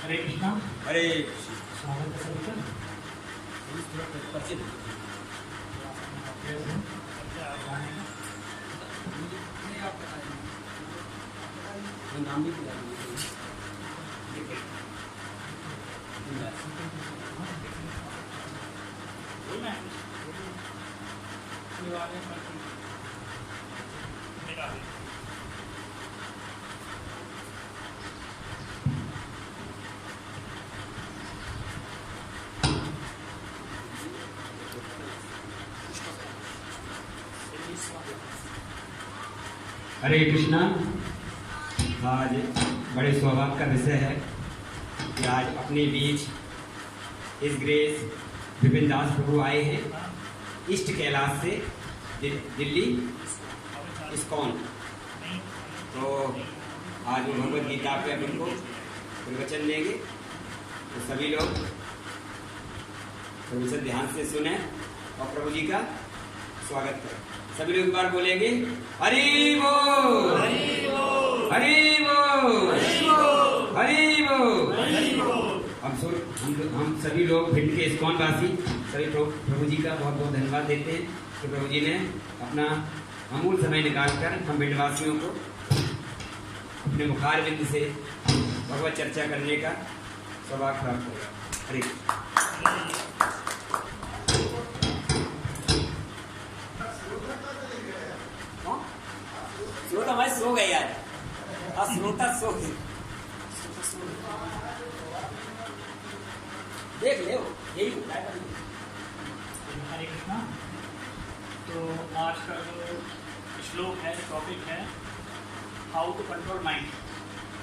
हरे कृष्णा। हरे स्वागत है सभी का। नाम भी हरे कृष्णा। आज बड़े सौभाग्य का विषय है कि आज अपने बीच इस ग्रेस विपिन दास प्रभु आए हैं ईस्ट कैलाश से दिल्ली इस्कॉन। तो आज वो भगवद गीता पे अब उनको प्रवचन देंगे, तो सभी लोग प्रवचन ध्यान से सुने और प्रभु जी का स्वागत करें। सभी लोग एक बार बोलेंगे हरि बोल, हरि बोल, हरि बोल, हरि बोल। हम सभी लोग भिंड के इस्कॉन वासी सभी प्रभु जी का बहुत बहुत धन्यवाद देते हैं कि प्रभु जी ने अपना अमूल समय निकालकर हम भिंड वासियों को अपने मुखार बिंद से भगवत चर्चा करने का सौभाग्य प्राप्त होगा। हरि श्रोता भाई सो गए यार, श्रोता सो गए, देख ले यही होता है। हरे कृष्णा। तो आज का जो श्लोक है, टॉपिक है हाउ टू कंट्रोल माइंड,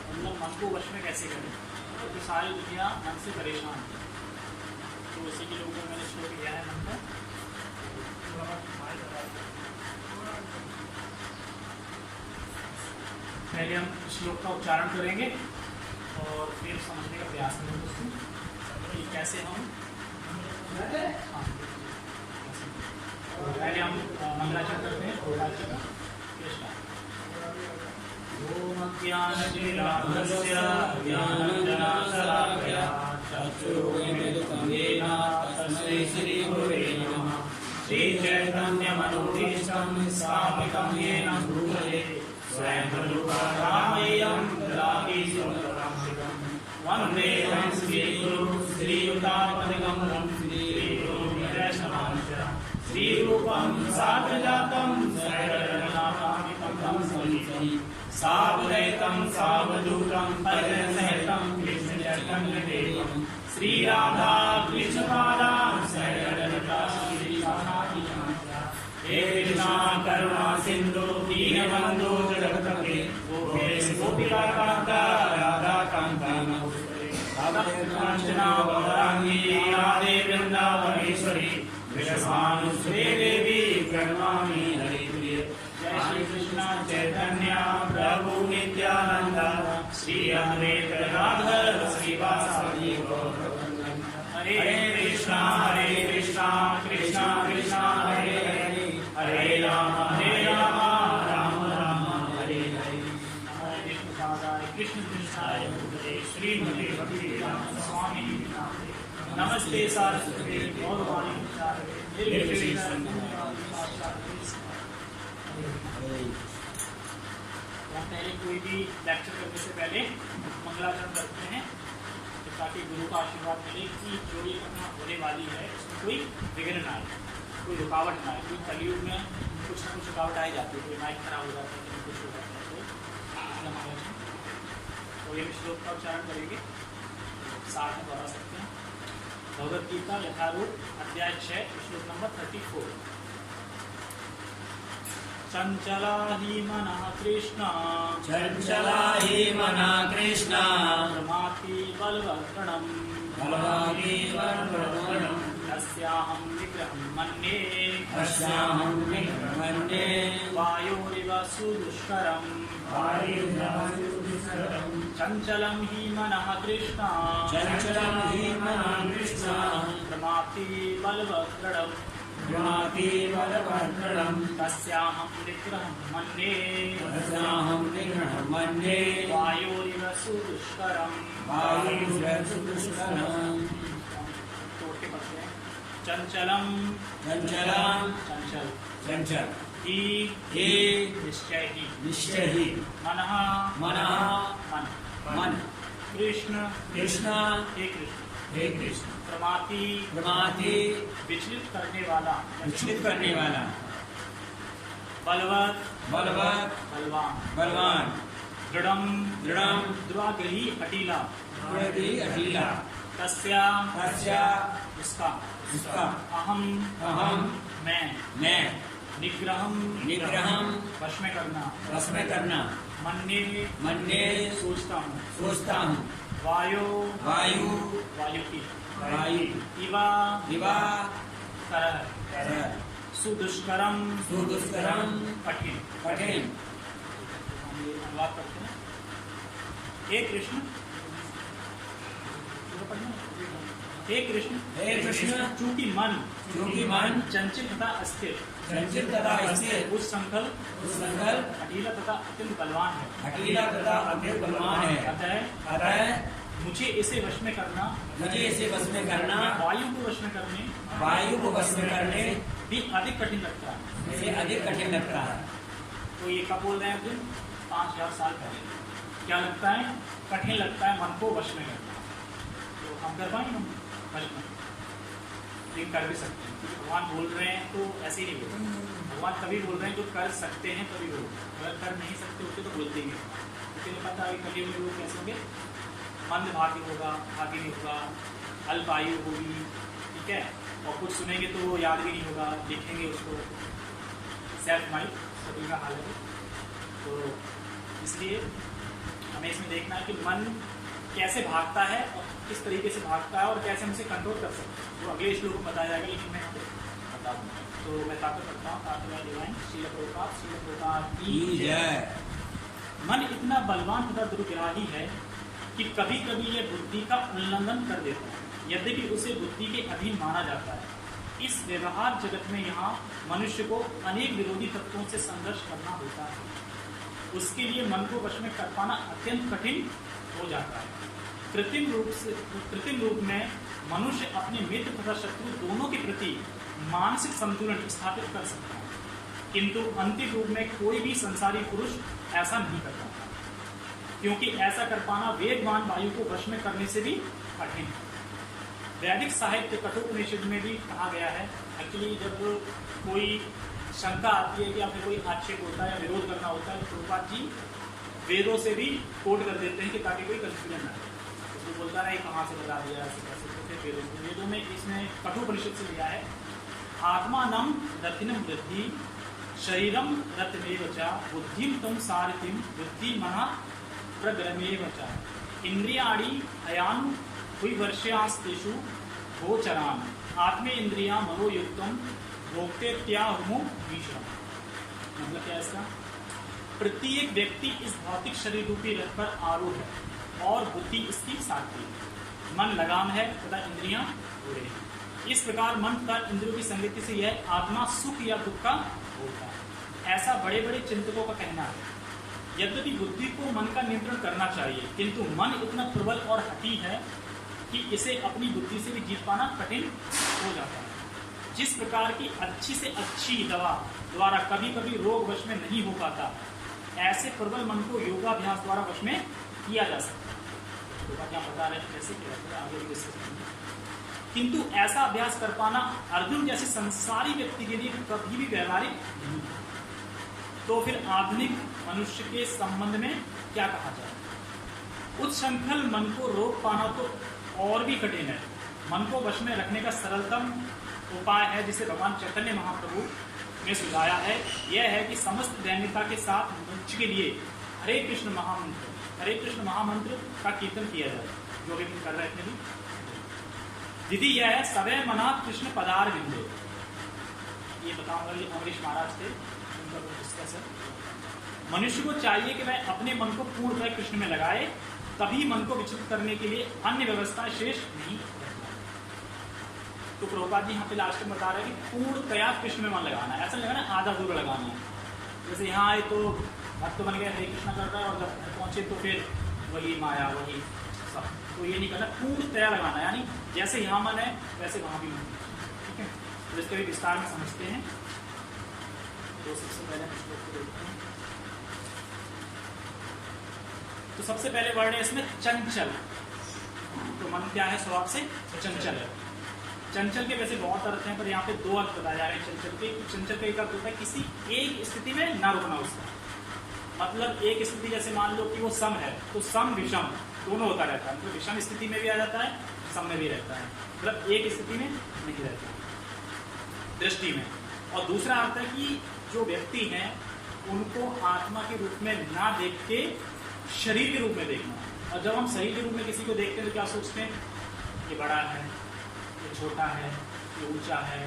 मतलब मन को वश में कैसे करें, क्योंकि सारी दुनिया मन से परेशान है। तो इसी के ऊपर मैंने श्लोक लिया है मन का। पहले हम श्लोक का उच्चारण करेंगे और फिर समझने का प्रयास करेंगे उसको कि कैसे हम तो पहले हम मंगलाचरण करते हैं। मंगलाचरण कृष्ण ओम ज्ञानतिमिरान्धस्य ज्ञानाञ्जनशलाकया चक्षुरुन्मीलितं येन तस्मै श्रीगुरवे नमः। श्रीचैतन्यमनोभीष्टं स्थापितं येन भूतले स्वयं रूपा रामय्यं ददाति स्वपदान्तिकं। वन्देऽहं श्रीगुरुं श्रीयुतापदिगमनं श्रीगुरुवैष्णवांश्च श्रीरूपं साग्रजातं सहगणनाथान्वितं तं सविता सावधैतं सावधूतं परिजनसहितं कृष्णचैतन्यदेवं श्रीराधा कृष्णपादां सहगणललिता श्रीविशाखान्वितं। हे कृष्णा करुणा सिंधु दीनबन्धो जगत्पते गोपेश गोपिकान्त राधाकान्त नमोस्तुते। कांचना वरांगी राधे वृंदावनेश्वरी वृषभानुसुते देवी प्रणमामि हरिप्रिये। जय श्री कृष्ण चैतन्य प्रभु नित्यानंद श्री अद्वैत गदाधर श्रीवासादि गौरवंदन। हरे कृष्णा कृष्णा कृष्णा हरे हरे हरे राम राम राम हरे हरे। हरे कृष्ण कृष्ण कृष्णाय भूतले श्रीमते भक्तिवेदांत स्वामी नाथे। नमस्ते सारस्वती गौरवाणी पहले कोई भी लेक्चर करने से पहले मंगलाचरण करते हैं ताकि गुरु का आशीर्वाद मिले कि जो ये घटना होने वाली है उसमें कोई विघ्न ना आए, कोई रुकावट ना आए। क्योंकि कलयुग में कुछ ना कुछ रुकावट आ जाती है, कोई माइक खराब हो जाता है, कुछ हो जाता है। तो ये श्लोक का उच्चारण करेंगे, साथ में दोहरा सकते हैं। भगवद गीता यथारूप अध्याय 6 श्लोक नंबर 34। चंचला ही मनः कृष्ण, चंचला ही मना कृष्ण, प्रमाति बलवत्रणं, बलवादी बलवत्रणं, तस्याहं विग्रहं मन्ये, तस्याहं विग्रहं मन्ये, वायोरिव सुदुष्करं, वायुरिव सुदुष्करं, चंचलं हि मनः कृष्ण, चंचलं हि मनः कृष्ण, प्रमाति बलवत्रणं, प्रमाति बलवत्रणं, तस्याहं विग्रहं मन्ये, तस्याहं विग्रहं मन्ये, वायोरिव सुदुष्करं, वायुरिव सुदुष्करं। तोड़ के पढ़ते हैं। चंचलम चंचलं चंचल चंचल ही निश्चय ही मनः मनः मन मन कृष्ण कृष्ण हे कृष्ण हे कृष्ण प्रमाति विचलित करने वाला बलवत बलवान दृढ़म द्वाग्रही हटीला तस्या उसका अहम मैं निग्रहम वश में करना मन्ये सोचता हूँ वायु की इवा तरह सुदुष्करम कठिन अनुवाद करते हैं। हे कृष्ण हे कृष्ण, चूंकि मन चंचल तथा अस्थिर, उस संकल्प अकेला तथा अत्यंत बलवान है, अतः मुझे इसे वश में करना, वायु को वश में करने भी अधिक कठिन लगता है। तो ये कब बोल रहे हैं अर्जुन? 5000 साल पहले। क्या लगता है? कठिन लगता है मन को वश में करना। तो हम कर पाएंगे? हम वश में लेकिन कर भी सकते हैं, क्योंकि भगवान बोल रहे हैं तो ऐसे ही नहीं बोल रहे। भगवान तभी बोल रहे हैं जो कर सकते हैं तभी बोल रहे हैं, अगर कर नहीं सकते होते तो बोलते ही नहीं। क्योंकि पता है कलियुग में लोग कैसे होंगे, मंदभागी होगा, भागी नहीं होगा, अल्पायु होगी, ठीक है, और कुछ सुनेंगे तो वो याद भी नहीं होगा, लिखेंगे उसको, सेल्फ माइंड सभी का हाल है। तो इसलिए हमें इसमें देखना है कि मन कैसे भागता है और किस तरीके से भागता है और कैसे हम उसे कंट्रोल कर सकते हैं, जो अगले श्लोक में बताया जाएगा, लेकिन मैं बता दूँगा। तो मैं ताकत करता हूँ, ताकत डिवाइन श्रील प्रभुपाद की जय। मन इतना बलवान तथा दुर्ग्राही है कि कभी कभी यह बुद्धि का उल्लंघन कर देता है, यद्यपि उसे बुद्धि के अधीन माना जाता है। इस व्यवहार जगत में यहाँ मनुष्य को अनेक विरोधी तत्वों से संघर्ष करना होता है। उसके लिए मन को वश में कर पाना अत्यंत कठिन हो जाता है। कृत्रिम रूप में मनुष्य अपने मित्र तथा शत्रु दोनों के प्रति मानसिक संतुलन स्थापित कर सकता है, किंतु अंतिम रूप में कोई भी संसारी पुरुष ऐसा नहीं कर पाता, क्योंकि ऐसा कर पाना वेगवान वायु को वश में करने से भी कठिन है। वैदिक साहित्य कठोपनिषद में भी कहा गया है, एक्चुअली जब कोई शंका आती है कि या फिर कोई आक्षेप होता है या विरोध करना होता है, तो प्रभुपाद जी वेदों से भी कोट कर देते हैं कि ताकि कोई कंफ्यूजन ना हो। तो बोलता है कहाँ से बता दिया, ऐसे कैसे, तो फिर वेदों में इसने कठोपनिषद से लिया है। आत्मानम रथिनम वृद्धि शरीरम रथमेव च बुद्धिम तम सारथिम बुद्धि मना प्रगरमेव च इंद्रियाणि हयान विवर्ष्यास्तेषु गोचरान आत्मेन्द्रिया मनोयुक्तम भोक्तेत्याहुमु ईश्वरम। मतलब क्या है इसका? प्रत्येक व्यक्ति इस भौतिक शरीर रूपी रथ पर आरूढ़ है और बुद्धि इसकी सारथी है। मन लगाम है तथा इंद्रियां घोड़े हैं। इस प्रकार मन तथा इंद्रियों की संगति से यह आत्मा सुख या दुख का होता है, ऐसा बड़े बड़े चिंतकों का कहना है। यद्यपि बुद्धि को मन का नियंत्रण करना चाहिए, किंतु मन इतना प्रबल और हठी है कि इसे अपनी बुद्धि से भी जीत पाना कठिन हो जाता है। जिस प्रकार की अच्छी से अच्छी दवा द्वारा कभी कभी रोग वश में नहीं हो पाता, ऐसे प्रबल मन को योगाभ्यास द्वारा वश में किया जा सकता है। तो क्या बता रहे हैं कैसे किया जाता है, आगे भी डिस्कस करेंगे। किंतु ऐसा अभ्यास कर पाना अर्जुन जैसे संसारी व्यक्ति के लिए कभी भी व्यवहारिक नहीं है। तो फिर आधुनिक मनुष्य के संबंध में क्या कहा जाए? उच्छृंखल मन को रोक पाना तो और भी कठिन है। मन को वश में रखने का सरलतम उपाय है जिसे भगवान चैतन्य महाप्रभु ने सुझाया है, यह है कि समस्त दैन्यता के साथ मनुष्य के लिए हरे कृष्ण महामंत्र का कीर्तन किया जाए, जो भी कर रहे थे। विधि यह है सवै मना कृष्ण पदार बिंदे। ये बताऊंगा, ये अमरीश महाराज थे, उनका डिस्कस है। मनुष्य को चाहिए कि वह अपने मन को पूर्णतः कृष्ण में लगाए, तभी मन को विचलित करने के लिए अन्य व्यवस्था शेष नहीं। तो प्रभुपाद जी यहाँ पे लास्ट में बता रहे हैं कि पूर्णतया कृष्ण में मन लगाना है। ऐसा लगाना आधा दूर लगाना है। जैसे यहाँ आए तो भक्त बन गए, हरे कृष्ण कर रहा है, और जब पहुंचे तो फिर वही माया वही सब। तो ये नहीं करना, पूर्णतया लगाना, यानी जैसे यहाँ मन है वैसे वहाँ भी मन है। ठीक है, तो इसके भी विस्तार में समझते हैं। तो सबसे पहले श्लोक को देखते हैं। तो सबसे पहले वर्ड है इसमें चंचल। तो मन क्या है? स्वभाव से चंचल है। चंचल के वैसे बहुत अर्थ हैं, पर यहाँ पे दो अर्थ बताए जा रहे हैं चंचल के। चंचल का एक अर्थ होता है किसी एक स्थिति में ना रुकना उसका, मतलब एक स्थिति जैसे मान लो कि वो सम है तो सम विषम दोनों होता रहता है, मतलब विषम स्थिति में भी आ जाता है, सम में भी रहता है, मतलब एक स्थिति में नहीं रहता दृष्टि में। और दूसरा अर्थ है कि जो व्यक्ति हैं उनको आत्मा के रूप में ना देख के शरीर के रूप में देखना। और जब हम शरीर के रूप में किसी को देखते हैं तो क्या सोचते हैं? ये बड़ा है, ये छोटा है, ये ऊंचा है,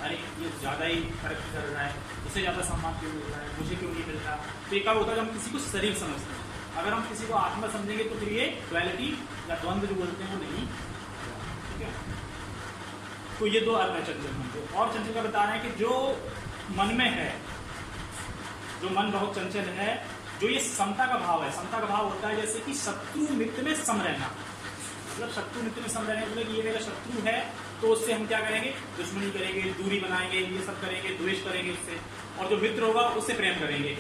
अरे ये ज़्यादा ही तरक्की कर रहा है, इससे ज़्यादा सम्मान क्यों मिल रहा है, मुझे क्यों नहीं मिल रहा। तो एक होता है जब हम किसी को शरीर समझते हैं। अगर हम किसी को आत्मा समझेंगे तो फिर ये डुअलिटी या द्वंद्व जो बोलते हैं वो नहीं। ठीक है, तो ये दो अर्थ है चंचल मन को। और चंचल का बता रहे हैं कि जो मन में है, जो मन बहुत चंचल है, जो ये समता का भाव है। समता का भाव होता है जैसे कि शत्रु मित्र में सम रहना, मतलब शत्रु मित्र में सम रहने मतलब ये मेरा शत्रु है तो उससे हम क्या करेंगे, दुश्मनी करेंगे, दूरी बनाएंगे, ये सब करेंगे, द्वेष करेंगे उससे। और जो मित्र होगा उससे प्रेम करेंगे।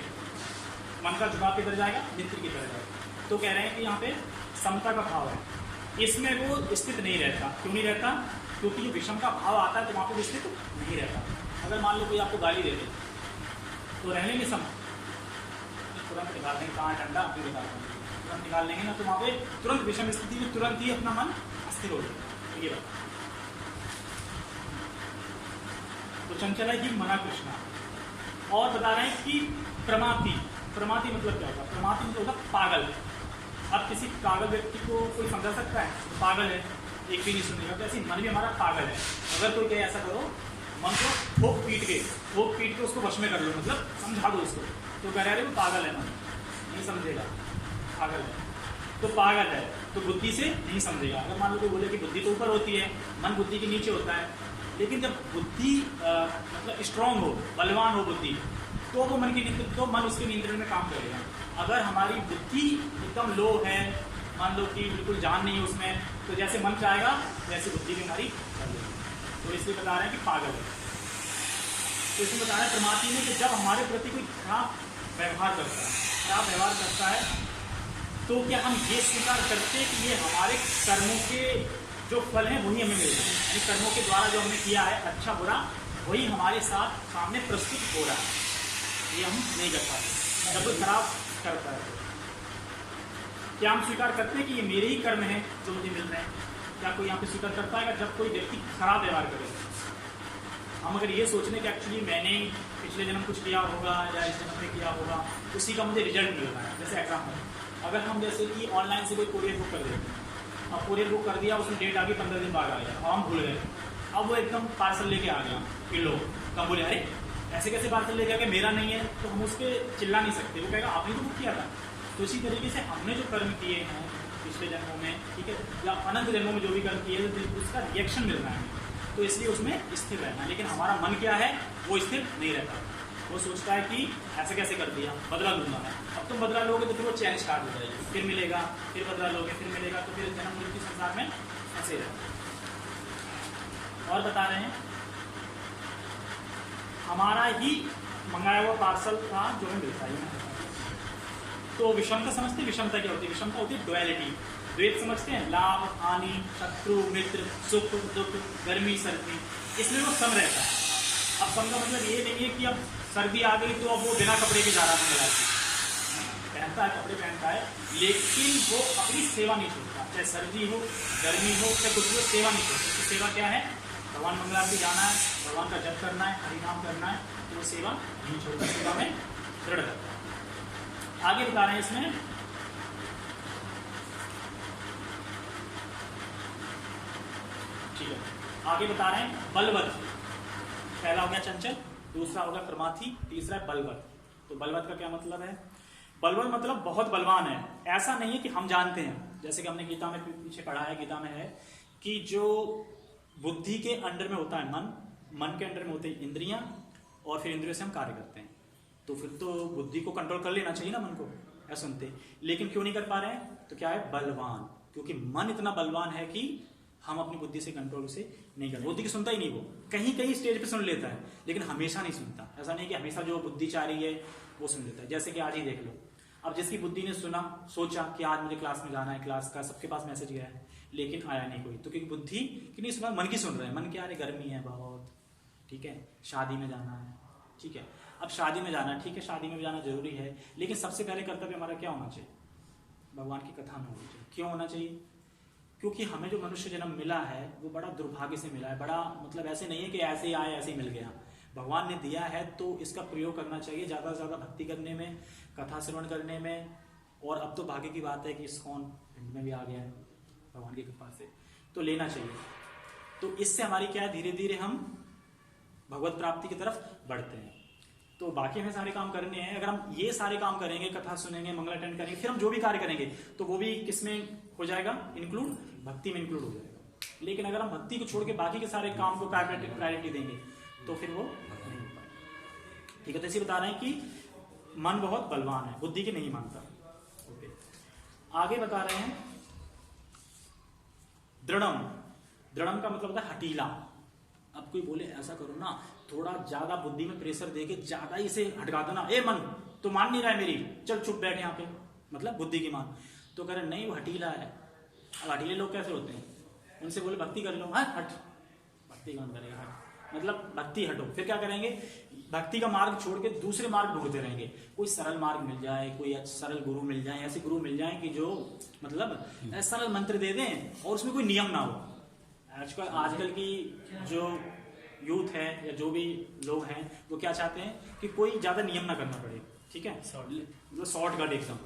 मन का झुकाव किधर जाएगा, मित्र की तरफ जाएगा। तो कह रहे हैं कि यहाँ पे समता का भाव है, इसमें वो स्थित नहीं रहता। क्यों नहीं रहता? क्योंकि जो विषम का भाव आता है तो वहां पर स्थित नहीं रहता। अगर मान लो कोई आपको गाली दे दे तो रह लेंगे सम, तुरंत निकाल देंगे, कहाँ ठंडा फिर निकाल देंगे, तुरंत निकाल लेंगे ना, तो वहां पे तुरंत विषम स्थिति में तुरंत ही अपना मन अस्थिर हो जाएगा। ये बात तो चंचल है कि मना कृष्णा। और बता रहे हैं कि प्रमाथि, प्रमाथि मतलब क्या होगा? प्रमाथि मतलब होगा पागल। अब किसी पागल व्यक्ति को कोई समझा सकता है? तो पागल है, एक भी नहीं सुनेगा। तो ऐसे मन भी हमारा पागल है। अगर कोई कहे ऐसा करो, मन को ठोक पीट के उसको वश में कर लो, मतलब समझा दो उसको, तो कह रहे वो पागल है, मन नहीं समझेगा, पागल है। तो पागल है तो बुद्धि से नहीं समझेगा। अगर मान लो कोई बोले कि बुद्धि तो ऊपर होती है, मन बुद्धि के नीचे होता है, लेकिन जब बुद्धि मतलब स्ट्रांग हो, बलवान हो बुद्धि, तो वो मन की तो मन उसके नियंत्रण में काम करेगा। अगर हमारी बुद्धि एकदम लो है, मान लो कि बिल्कुल जान नहीं है उसमें, तो जैसे मन चाहेगा वैसे बुद्धि भी हमारी कर लेगी। तो इसलिए बता रहे हैं कि पागल है। तो इसमें बता रहे हैं प्रमाथि में कि जब हमारे प्रति कोई खराब व्यवहार करता है तो क्या हम ये स्वीकार करते हैं कि ये हमारे कर्मों के जो फल हैं वही हमें मिल रहे हैं, यानी कर्मों के द्वारा जो हमने किया है अच्छा बुरा वही हमारे साथ सामने प्रस्तुत हो रहा है। ये हम नहीं कर पाते। जब कोई खराब करता है क्या हम स्वीकार करते हैं कि ये मेरे ही कर्म हैं जो मुझे मिल रहे हैं? क्या कोई यहाँ पे स्वीकार करता है? जब कोई व्यक्ति खराब व्यवहार करे, हम अगर ये सोच लें कि एक्चुअली मैंने पिछले जन्म कुछ किया होगा या इस जन्म में किया होगा, उसी का मुझे रिजल्ट मिल रहा है। जैसे एग्जाम्पल, अगर हम जैसे कि ऑनलाइन से कोई कोरियर बुक कर देते हैं, अब कोरियर बुक कर दिया, उसमें डेट आ गई 15 दिन बाद आ गया, अब हम भूल गए, अब वो एकदम पार्सल लेके आ गया, फिर लोग कब बोले अरे ऐसे कैसे पार्सल लेके आ गया, मेरा नहीं है, तो हम उस पर चिल्ला नहीं सकते। वो कहेगा आपने तो बुक किया था। तो इसी तरीके से हमने जो कर्म किए हैं पिछले जन्मों में, ठीक है, या अनंत जन्मों में जो भी कर्म किए हैं, उसका रिएक्शन मिल रहा है, तो इसलिए उसमें स्थिर रहना है। लेकिन हमारा मन क्या है, वो स्थिर नहीं रहता। वो सोचता है कि ऐसे कैसे कर दिया, बदला लूंगा मैं। अब तुम बदला लोगे तो फिर वो चैन स्टार्ट हो जाएगी, फिर मिलेगा, फिर बदला लोगे, फिर मिलेगा, तो फिर जन्म मृत्यु संसार में ऐसे रहता। और बता रहे हैं हमारा ही मंगाया हुआ पार्सल था जो हमें मिलता है। तो विषमता समझते हैं? विषमता क्या होती है? विषमता होती है डुअलिटी। द्वैत समझते हैं? लाभ हानि, शत्रु मित्र, सुख दुख, गर्मी सर्दी, इसमें वो सम रहता है। अब सम का मतलब ये नहीं है कि अब सर्दी आ गई तो अब वो बिना कपड़े के जा रहा है, पहनता है, कपड़े पहनता है, लेकिन वो अपनी सेवा नहीं छोड़ता। चाहे सर्दी हो, गर्मी हो, चाहे कुछ हो, सेवा नहीं छोड़ता। उसकी सेवा क्या है? भगवान मंगलारती जाना है, भगवान का जप करना है, हरिनाम करना है, तो वो सेवा नहीं छोड़ता, सेवा में दृढ़ रहता है। आगे बता रहे हैं इसमें ठीक है, आगे बता रहे हैं बलवत। पहला हो गया चंचल, दूसरा हो गया प्रमाथि, तीसरा है बलवत। तो बलवत का क्या मतलब है? बलवत मतलब बहुत बलवान है। ऐसा नहीं है कि हम जानते हैं, जैसे कि हमने गीता में पीछे पढ़ा है, गीता में है कि जो बुद्धि के अंडर में होता है मन, मन के अंडर में होते हैं इंद्रियां, और फिर इंद्रियों से हम कार्य करते हैं। तो फिर तो बुद्धि को कंट्रोल कर लेना चाहिए ना मन को, ऐसा सुनते, लेकिन क्यों नहीं कर पा रहे हैं? तो क्या है? बलवान। क्योंकि मन इतना बलवान है कि हम अपनी बुद्धि से कंट्रोल से नहीं कर, बुद्धि की सुनता ही नहीं। वो कहीं कहीं स्टेज पे सुन लेता है, लेकिन हमेशा नहीं सुनता। ऐसा नहीं कि हमेशा जो बुद्धि चाह रही है वो सुन लेता है। जैसे कि आज ही देख लो, अब जिसकी बुद्धि ने सुना, सोचा कि आज मुझे क्लास में जाना है, क्लास का सबके पास मैसेज गया है, लेकिन आया नहीं कोई, तो क्योंकि बुद्धि की नहीं सुना, मन की सुन रहे हैं। मन क्या है? गर्मी है बहुत, ठीक है, शादी में जाना है, ठीक है। अब शादी में जाना, ठीक है, शादी में भी जाना जरूरी है, लेकिन सबसे पहले कर्तव्य हमारा क्या होना चाहिए? भगवान की कथा में होनी चाहिए। क्यों होना चाहिए? क्योंकि हमें जो मनुष्य जन्म मिला है वो बड़ा दुर्भाग्य से मिला है। बड़ा मतलब ऐसे नहीं है कि ऐसे ही आए ऐसे ही मिल गया, भगवान ने दिया है तो इसका प्रयोग करना चाहिए, ज्यादा से ज्यादा भक्ति करने में, कथा श्रवण करने में। और अब तो भाग्य की बात है कि इस्कॉन पिंड में भी आ गया है भगवान की कृपा से, तो लेना चाहिए। तो इससे हमारी क्या है, धीरे धीरे हम भगवत प्राप्ति की तरफ बढ़ते हैं। तो बाकी हमें सारे काम करने हैं। अगर हम ये सारे काम करेंगे, कथा सुनेंगे, मंगल अटेंड करेंगे, फिर हम जो भी कार्य करेंगे तो वो भी किसमें हो जाएगा? इंक्लूड, भक्ति में इंक्लूड हो जाएगा। लेकिन अगर हम भक्ति को छोड़ के बाकी के सारे काम को प्रायोरिटी देंगे तो फिर वो नहीं हो पाएगा। ठीक है, तो इसे बता रहे हैं कि मन बहुत बलवान है, बुद्धि के नहीं मानता। ओके, आगे बता रहे हैं दृढ़म। दृढ़म का मतलब होता है हटीला। अब कोई बोले ऐसा करो ना, थोड़ा ज्यादा बुद्धि में प्रेशर देके ज्यादा इसे हटका दो ना, ए मन तो मान नहीं रहा है मेरी, चल चुप बैठ यहाँ पे, मतलब बुद्धि की मान। तो कह रहे नहीं वो हटीला है। अब हटीले लोग कैसे होते हैं, उनसे बोले भक्ति कर लो, हाँ हट, भक्ति कौन करेगा, हट, मतलब भक्ति हटो। फिर क्या करेंगे, भक्ति का मार्ग छोड़ के दूसरे मार्ग ढूंढते रहेंगे। कोई सरल मार्ग मिल जाए, कोई सरल गुरु मिल जाए, ऐसे गुरु मिल जाए कि जो मतलब सरल मंत्र दे दें और उसमें कोई नियम ना हो। आजकल की जो यूथ है या जो भी लोग हैं वो क्या चाहते हैं कि कोई ज्यादा नियम ना करना पड़े, ठीक है, मतलब शॉर्टकट एकदम।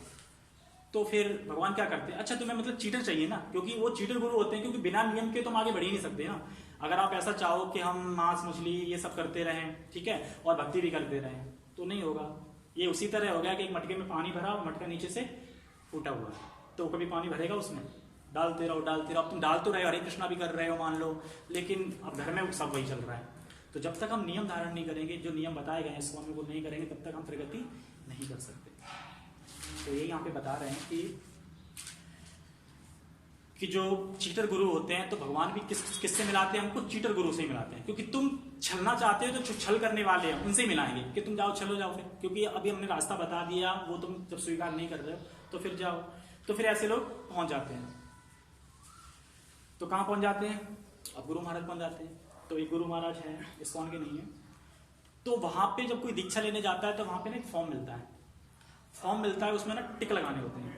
तो फिर भगवान क्या करते हैं, अच्छा तुम्हें मतलब चीटर चाहिए ना, क्योंकि वो चीटर गुरु होते हैं, क्योंकि बिना नियम के तुम आगे बढ़ ही नहीं सकते ना। अगर आप ऐसा चाहो कि हम मांस मछली ये सब करते रहें, ठीक है, और भक्ति भी करते रहें, तो नहीं होगा। ये उसी तरह हो गया कि एक मटके में पानी भरा और मटका नीचे से फूटा हुआ है, तो कभी पानी भरेगा उसमें, डालते रहो डालते रहो। अब तुम डाल तो रहे हो, हरे कृष्णा भी कर रहे हो मान लो, लेकिन अब घर में सब वही चल रहा है। तो जब तक हम नियम धारण नहीं करेंगे, जो नियम बताए गए हैं स्वामी को नहीं करेंगे, तब तक हम प्रगति नहीं कर सकते। तो ये यहाँ पे बता रहे हैं कि जो चीटर गुरु होते हैं तो भगवान भी किससे मिलाते हैं हमको, चीटर गुरु से ही मिलाते हैं। क्योंकि तुम छलना चाहते हो तो छल करने वाले हैं उनसे ही मिलाएंगे कि तुम जाओ छलो जाओ फिर, क्योंकि अभी हमने रास्ता बता दिया, वो तुम जब स्वीकार नहीं कर रहे हो तो फिर जाओ। तो फिर ऐसे लोग पहुंच जाते हैं। तो कहाँ पहुंच जाते हैं, अब गुरु महाराज पहुंच जाते हैं। तो एक गुरु महाराज है, इस्कॉन के नहीं है, तो वहां पे जब कोई दीक्षा लेने जाता है तो वहां पे ना एक फॉर्म मिलता है। फॉर्म मिलता है, उसमें ना टिक लगाने होते हैं।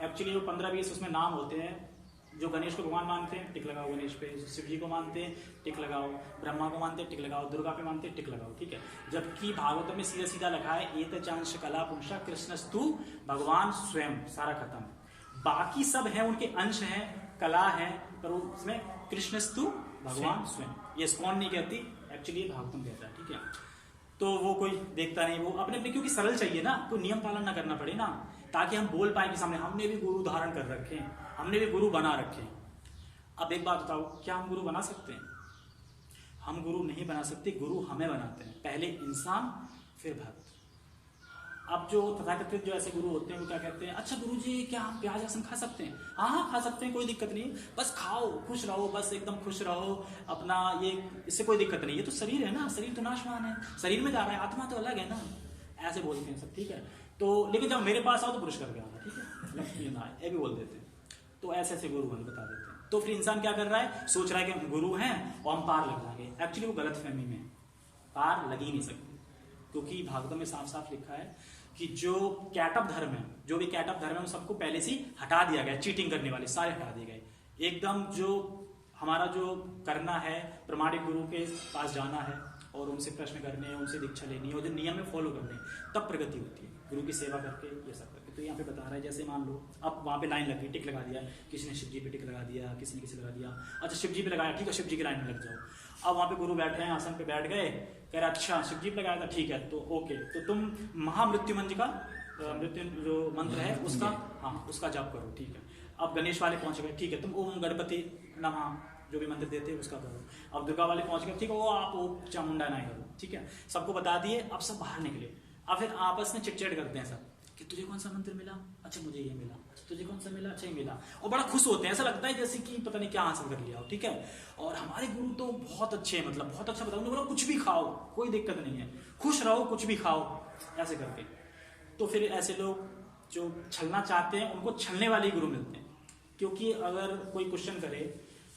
एक्चुअली वो 15-20 उसमें नाम होते हैं। जो गणेश को भगवान मानते हैं टिक लगाओ गणेश पे, शिव जी को मानते हैं टिक लगाओ, ब्रह्मा को मानते हैं टिक लगाओ, दुर्गा पे मानते हैं टिक लगाओ, ठीक है। जबकि भागवत में सीधा सीधा लिखा है एत चांश कला पुंसा कृष्णस्तु भगवान स्वयं, सारा खत्म। बाकी सब है उनके अंश हैं, कला है, पर उसमें कृष्णस्तु भगवान स्वयं, ये इस्कॉन नहीं कहती, एक्चुअली भागवतम कहता है, ठीक है। तो वो कोई देखता नहीं, वो अपने अपने, क्योंकि सरल चाहिए ना, कोई नियम पालन ना करना पड़े ना, ताकि हम बोल पाए कि सामने हमने भी गुरु धारण कर रखे हैं, हमने भी गुरु बना रखे हैं। अब एक बात बताओ, क्या हम गुरु बना सकते हैं? हम गुरु नहीं बना सकते, गुरु हमें बनाते हैं। पहले इंसान फिर भक्त। अब जो तथाकथित जो ऐसे गुरु होते हैं वो क्या कहते हैं, अच्छा गुरु जी क्या हम प्याज लहसुन खा सकते हैं? हाँ खा सकते हैं, कोई दिक्कत नहीं, बस खाओ, खुश रहो, बस एकदम खुश रहो अपना, ये इससे कोई दिक्कत नहीं, ये तो शरीर है ना, शरीर तो नाशवान है, शरीर में जा रहा है, आत्मा तो अलग है ना, ऐसे बोलते हैं सब, ठीक है। तो लेकिन जब मेरे पास आओ तो पुरुष करके आना, ठीक है, लक्ष्मी ना ये भी बोल देते हैं। तो ऐसे ऐसे गुरु हमें बता देते हैं। तो फिर इंसान क्या कर रहा है, सोच रहा है कि हम गुरु हैं और हम पार लग जाएंगे। एक्चुअली वो गलत फहमी में, पार लग ही नहीं सकते, क्योंकि भागवत में साफ साफ लिखा है कि जो कैटअप धर्म है, जो भी कैटअप धर्म है, उन सबको पहले से हटा दिया गया, चीटिंग करने वाले सारे हटा दिए गए। एकदम जो हमारा जो करना है, प्रमाणिक गुरु के पास जाना है और उनसे प्रश्न करने हैं, उनसे दीक्षा लेनी है और जो नियम में फॉलो करने हैं, तब प्रगति होती है, गुरु की सेवा करके, ये सब करके। तो यहाँ पे बता रहा है, जैसे मान लो अब वहाँ पे लाइन लग गई, टिक लगा दिया, किसी ने शिव जी पे टिक लगा दिया, किसी ने किसी लगा दिया, अच्छा शिव जी पे लगाया, ठीक है, शिव जी की लाइन में लग जाओ। अब वहाँ पे गुरु बैठे हैं, आसन पे बैठ गए, कह रहे अच्छा शिव जी पे लगाया था, ठीक है, तो ओके, तो तुम महामृत्यु मंत्र का मृत्यु जो मंत्र है उसका, हाँ उसका जाप करो, ठीक है। अब गणेश वाले पहुंच गए, ठीक है, तुम ओम गणपति नमः जो भी मंत्र देते हैं उसका करो। अब दुर्गा वाले पहुंच गए, ठीक है, वो आप वो चामुंडा नहीं करो, ठीक है, सबको बता दिए। अब सब बाहर निकले, अब फिर आपस में चिट-चिट करते हैं सब कि तुझे कौन सा मंत्र मिला, अच्छा मुझे ये मिला, अच्छा तुझे कौन सा मिला, अच्छा ये मिला, और बड़ा खुश होते हैं, ऐसा लगता है जैसे कि पता नहीं क्या हासिल कर लिया हो, ठीक है। और हमारे गुरु तो बहुत अच्छे हैं, मतलब बहुत अच्छा बताओ, बोला कुछ भी खाओ कोई दिक्कत नहीं है, खुश रहो, कुछ भी खाओ, ऐसे करके। तो फिर ऐसे लोग जो छलना चाहते हैं उनको छलने वाले ही गुरु मिलते हैं। क्योंकि अगर कोई क्वेश्चन करे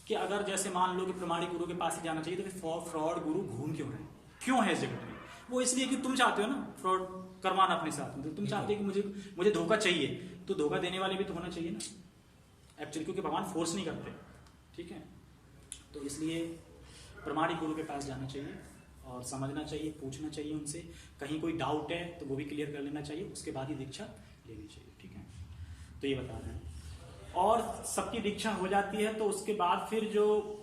कि अगर जैसे मान लो कि प्रमाणिक गुरु के पास ही जाना चाहिए, तो फिर फ्रॉड गुरु घूम क्यों रहे, क्यों है इस जगत में? वो इसलिए कि तुम चाहते हो ना फ्रॉड करवाना अपने साथ, मतलब तुम चाहते हो कि मुझे धोखा चाहिए, तो धोखा देने वाले भी तो होना चाहिए ना एक्चुअली, क्योंकि भगवान फोर्स नहीं करते, ठीक है। तो इसलिए प्रमाणिक गुरु के पास जाना चाहिए और समझना चाहिए, पूछना चाहिए उनसे, कहीं कोई डाउट है तो वो भी क्लियर कर लेना चाहिए, उसके बाद ही दीक्षा लेनी चाहिए, ठीक है। तो ये बता रहे हैं, और सबकी दीक्षा हो जाती है तो उसके बाद फिर जो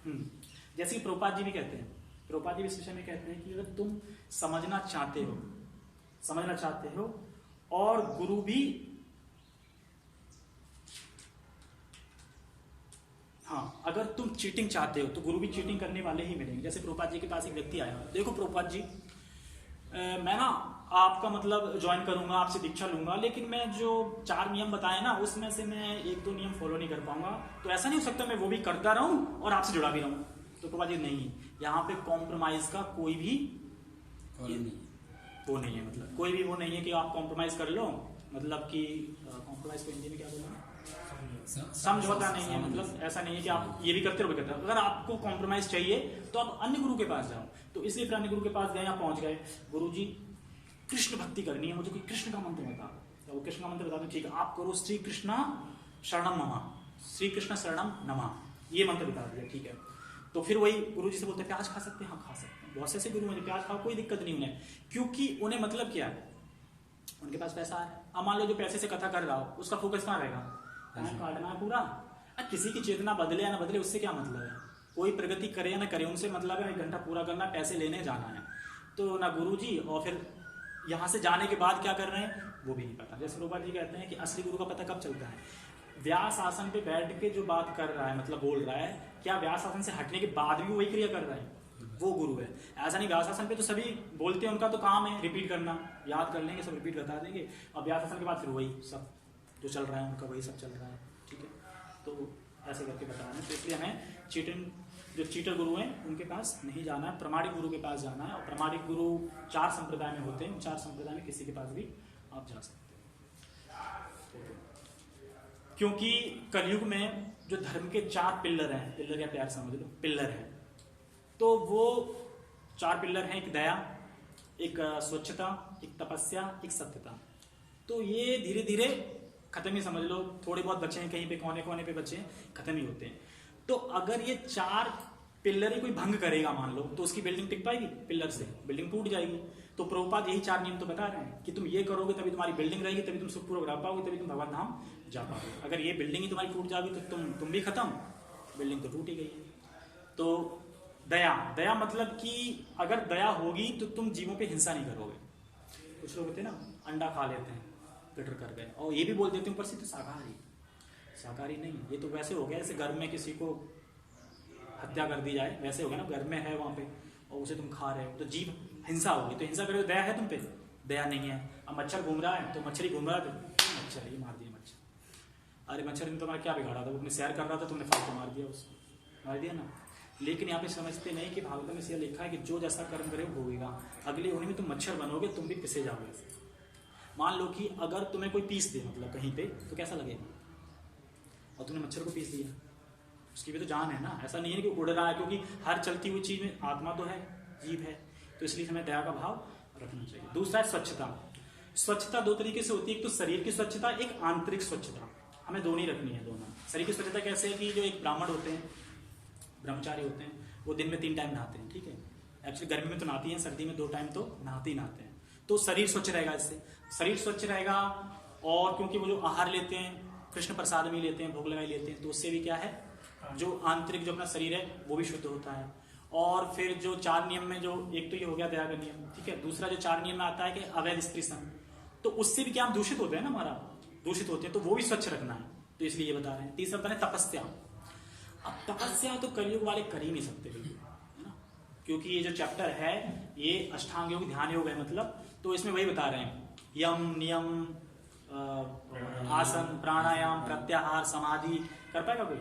जैसे कि प्रभुपाद जी भी कहते हैं, प्रभुपाद जी इस विषय में कहते हैं कि अगर तुम समझना चाहते हो और गुरु भी हाँ, अगर तुम चीटिंग चाहते हो तो गुरु भी चीटिंग करने वाले ही मिलेंगे। जैसे प्रभुपाद जी के पास एक व्यक्ति आया, देखो प्रभुपाद जी मैं ना आपका मतलब ज्वाइन करूंगा, आपसे दीक्षा लूंगा, लेकिन मैं जो 4 नियम बताए ना उसमें से मैं 1-2 नियम फॉलो नहीं कर पाऊंगा, तो ऐसा नहीं हो सकता मैं वो भी करता रहूं और आपसे जुड़ा भी रहूं। तो प्रभुपाद जी नहीं, यहाँ पे कॉम्प्रोमाइज का कोई भी वो नहीं है, मतलब कोई भी वो नहीं है कि आप कॉम्प्रोमाइज कर लो, मतलब कि कॉम्प्रोमाइज को हिंदी में क्या बोलना, समझौता नहीं है, मतलब ऐसा नहीं है कि आप ये भी करते रहो भी करते रहो। अगर आपको कॉम्प्रोमाइज चाहिए तो आप अन्य गुरु के पास जाओ। तो इसलिए फिर अन्य गुरु के पास गए, आप पहुंच गए, गुरु जी कृष्ण भक्ति करनी है मुझे, कोई कृष्ण का मंत्र बता दो। वो कृष्ण का मंत्र बता दो, ठीक है आप करो श्री कृष्णा शरणम नमः, श्री कृष्ण शरणम नमः, ये मंत्र बता दिया, ठीक है। तो फिर वही गुरु जी से बोलते हैं प्याज खा सकते हैं, हाँ खा सकते हैं। बहुत से ऐसे गुरु मुझे प्याज खाओ कोई दिक्कत नहीं उन्हें, क्योंकि उन्हें मतलब क्या है, उनके पास पैसा है। अब मान लो जो पैसे से कथा कर रहा हो उसका फोकस कहाँ रहेगा, काटना है पूरा। किसी की चेतना बदले या ना बदले उससे क्या मतलब है, कोई प्रगति करे या ना करे उनसे मतलब है 1 घंटा पूरा करना, पैसे लेने जाना है। तो ना गुरु जी, और फिर यहाँ से जाने के बाद क्या कर रहे हैं वो भी नहीं पता। जैसे प्रभुपाद जी कहते हैं कि असली गुरु का पता कब चलता है, व्यास आसन पे बैठ के जो बात कर रहा है, मतलब बोल रहा है, क्या व्यास आसन से हटने के बाद भी वही क्रिया कर रहा है, वो गुरु है। ऐसा नहीं, व्यास आसन पे तो सभी बोलते हैं, उनका तो काम है रिपीट करना, याद कर लेंगे सब रिपीट बता देंगे, और व्यास आसन के बाद फिर वही सब जो चल रहा है उनका वही सब चल रहा है, ठीक है। तो ऐसे करके बता रहे हैं। तो इसलिए हमें चीटिंग, जो चीटर गुरु हैं उनके पास नहीं जाना है, प्रमाणिक गुरु के पास जाना है। और प्रमाणिक गुरु 4 संप्रदाय में होते हैं, 4 संप्रदाय में किसी के पास भी आप जा सकते हैं। क्योंकि कलयुग में जो धर्म के 4 पिल्लर हैं, पिल्लर या प्यार समझ लो, पिल्लर हैं, तो वो 4 पिल्लर हैं, एक दया, एक स्वच्छता, एक तपस्या, एक सत्यता। तो ये धीरे धीरे खत्म ही समझ लो, थोड़े बहुत बचे हैं कहीं पे कोने कोने पे बचे हैं, खत्म ही होते हैं। तो अगर ये 4 पिल्लर ही कोई भंग करेगा मान लो, तो उसकी बिल्डिंग टिक पाएगी, पिल्लर से बिल्डिंग टूट जाएगी। तो प्रभुपाद यही 4 नियम तो बता रहे हैं कि तुम ये करोगे तभी तुम्हारी बिल्डिंग रहेगी, तभी तुम सुखपूर्वक रह पाओगे, तभी तुम भगवान धाम जा पाओगे। अगर ये बिल्डिंग ही तुम्हारी टूट जाएगी तो तुम भी खत्म, बिल्डिंग तो टूट ही गई है। तो दया, दया मतलब कि अगर दया होगी तो तुम जीवों पे हिंसा नहीं करोगे। कुछ लोग होते हैं ना, अंडा खा लेते हैं, कटर कर गए, और ये भी बोल देते हैं ऊपर से तो शाकाहारी, शाकाहारी नहीं, ये तो वैसे हो गया जैसे घर में किसी को हत्या कर दी जाए, वैसे हो गया ना, घर में है वहां पे और उसे तुम खा रहे हो, तो जीव हिंसा होगी। तो हिंसा करोगे, दया है तुम पे, दया नहीं है। अब मच्छर घूम रहा है तो मच्छर ही घूम रहा है, तो मच्छर ही मार दिया मच्छर। अरे मच्छर ने तुम्हारा क्या बिगाड़ा था, वो अपने सैर कर रहा था, तुमने फालतू मार दिया उसको, मार दिया ना। लेकिन यहाँ पे समझते नहीं कि भागवत में से लिखा है कि जो जैसा कर्म करे वो भोगेगा, अगले होने में तुम मच्छर बनोगे, तुम भी पिसे जाओगे। मान लो कि अगर तुम्हें कोई पीस दे मतलब कहीं पे, तो कैसा लगेगा, और तुमने मच्छर को पीस दिया, उसकी भी तो जान है ना, ऐसा नहीं है कि उड़ रहा है, क्योंकि हर चलती हुई चीज में आत्मा तो है, जीव है। तो इसलिए हमें दया का भाव रखना चाहिए। दूसरा है स्वच्छता। स्वच्छता 2 तरीके से होती है, एक तो शरीर की स्वच्छता, एक आंतरिक स्वच्छता, हमें दोनों ही रखनी है। दोनों शरीर की स्वच्छता कैसे है कि जो एक ब्राह्मण होते हैं, ब्रह्मचारी होते हैं, वो दिन में 3 टाइम नहाते हैं, ठीक है। एक्चुअली गर्मी में तो नहाती हैं, सर्दी में 2 टाइम तो नहाते ही नहाते हैं। तो शरीर स्वच्छ रहेगा, इससे शरीर स्वच्छ रहेगा। और क्योंकि वो जो आहार लेते हैं, कृष्ण प्रसाद भी लेते हैं, भोग लगाई लेते हैं, तो उससे भी क्या है, जो आंतरिक जो अपना शरीर है वो भी शुद्ध होता है। और फिर जो 4 नियम में जो एक तो ये हो गया दया का नियम, ठीक है। दूसरा जो 4 नियम में आता है कि अवैध स्त्री संग, तो उससे भी क्या हम दूषित होते हैं ना, हमारा दूषित होते हैं, तो वो भी स्वच्छ रखना है। तो इसलिए ये बता रहे हैं। तीसरा बता रहे तपस्या। अब तपस्या तो कलयुग वाले कर ही नहीं सकते, है ना, क्योंकि ये जो चैप्टर है ये अष्टांग योग ध्यान योग है, मतलब तो इसमें वही बता रहे हैं, यम नियम आसन प्राणायाम प्रत्याहार समाधि कर पाएगा कोई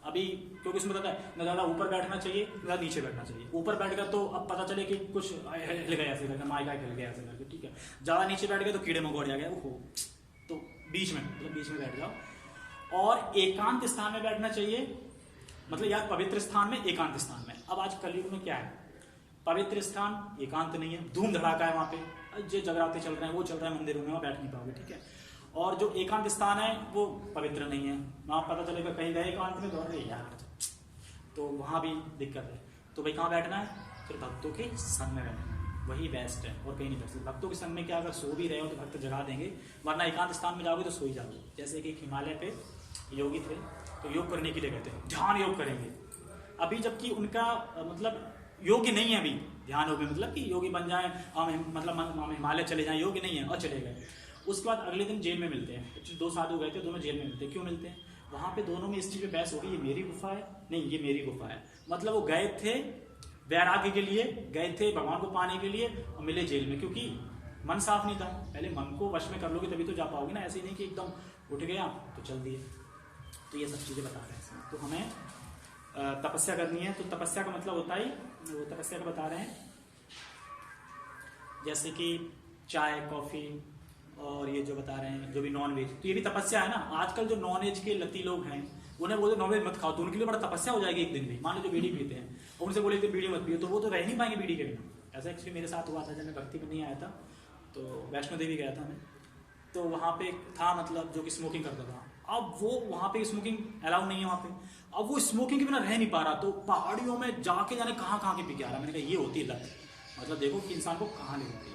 अभी, क्योंकि इसमें बताता है न ज़्यादा ऊपर बैठना चाहिए न ज़्यादा नीचे बैठना चाहिए। ऊपर बैठ गया तो अब पता चले कि कुछ हिल गया ऐसे करके, माइका हिल गया ऐसे करके, ठीक है। ज़्यादा नीचे बैठ गया तो कीड़े मकोड़े आ गए, ओहो, तो बीच में, मतलब बीच में बैठ जाओ। और एकांत स्थान में बैठना चाहिए, मतलब यार पवित्र स्थान में, एकांत स्थान में। अब आज कलयुग में क्या है, पवित्र स्थान एकांत नहीं है, धूम धड़ाका है वहां पे, जो जगराते चल रहे हैं वो चल रहा है मंदिरों में, वहां बैठ नहीं पाओगे, ठीक है। और जो एकांत स्थान है वो पवित्र नहीं है, वहां पता चलेगा कहीं गए एकांत में, तो अरे यार, तो वहां भी दिक्कत है। तो भाई कहाँ बैठना है, फिर भक्तों के संग में बैठना है, वही बेस्ट है, और कहीं नहीं बैठ सकते। भक्तों के संग में क्या, अगर सो भी रहे हो तो भक्त जगा देंगे, वरना एकांत स्थान में जाओगे तो सो ही जाओगे। जैसे कि हिमालय पे योगी थे, तो योग करने के लिए कहते हैं ध्यान योग करेंगे, अभी जबकि उनका मतलब योग्य नहीं है अभी ध्यान योग में, मतलब कि योगी बन जाए, मतलब हम हिमालय चले जाएं, योग्य नहीं है, और चले गए। उसके बाद अगले दिन जेल में मिलते हैं। 2 साधु गए थे, दोनों जेल में मिलते हैं। क्यों मिलते हैं, वहाँ पे दोनों में इस चीज़ पे बहस हो गई, ये मेरी गुफा है, नहीं ये मेरी गुफा है। मतलब वो गए थे वैराग्य के लिए, गए थे भगवान को पाने के लिए, और मिले जेल में, क्योंकि मन साफ नहीं था। पहले मन को वश में कर लोगे तभी तो जा पाओगे ना, ऐसे ही नहीं कि एकदम उठ गया तो चल दिए। तो ये सब चीज़ें बता रहे हैं इसमें। तो हमें तपस्या करनी है। तो तपस्या का मतलब होता ही, वो तपस्या का बता रहे हैं, जैसे कि चाय कॉफ़ी और ये जो बता रहे हैं जो भी नॉन वेज, तो ये भी तपस्या है ना। आजकल जो नॉन वेज के लती लोग हैं उन्हें बोलते नॉन वेज मत खाओ, तो उनके लिए बड़ा तपस्या हो जाएगी एक दिन भी। मान लो जो बीड़ी पीते हैं और उनसे बोले बीड़ी मत पियो, तो वो तो रह नहीं पाएंगे बीड़ी के बिना। ऐसा एक्चुअली मेरे साथ हुआ था जब मैं भक्ति में नहीं आया था, तो वैष्णो देवी गया था मैं, तो वहाँ पे था मतलब जो कि स्मोकिंग करता था। अब वो वहाँ पे स्मोकिंग अलाउ नहीं है वहाँ पे, अब वो स्मोकिंग के बिना रह नहीं पा रहा, तो पहाड़ियों में जाके जाने कहाँ कहाँ के पी के आ रहा। मैंने कहा ये होती है लत, मतलब देखो कि इंसान को कहाँ ले जाती है।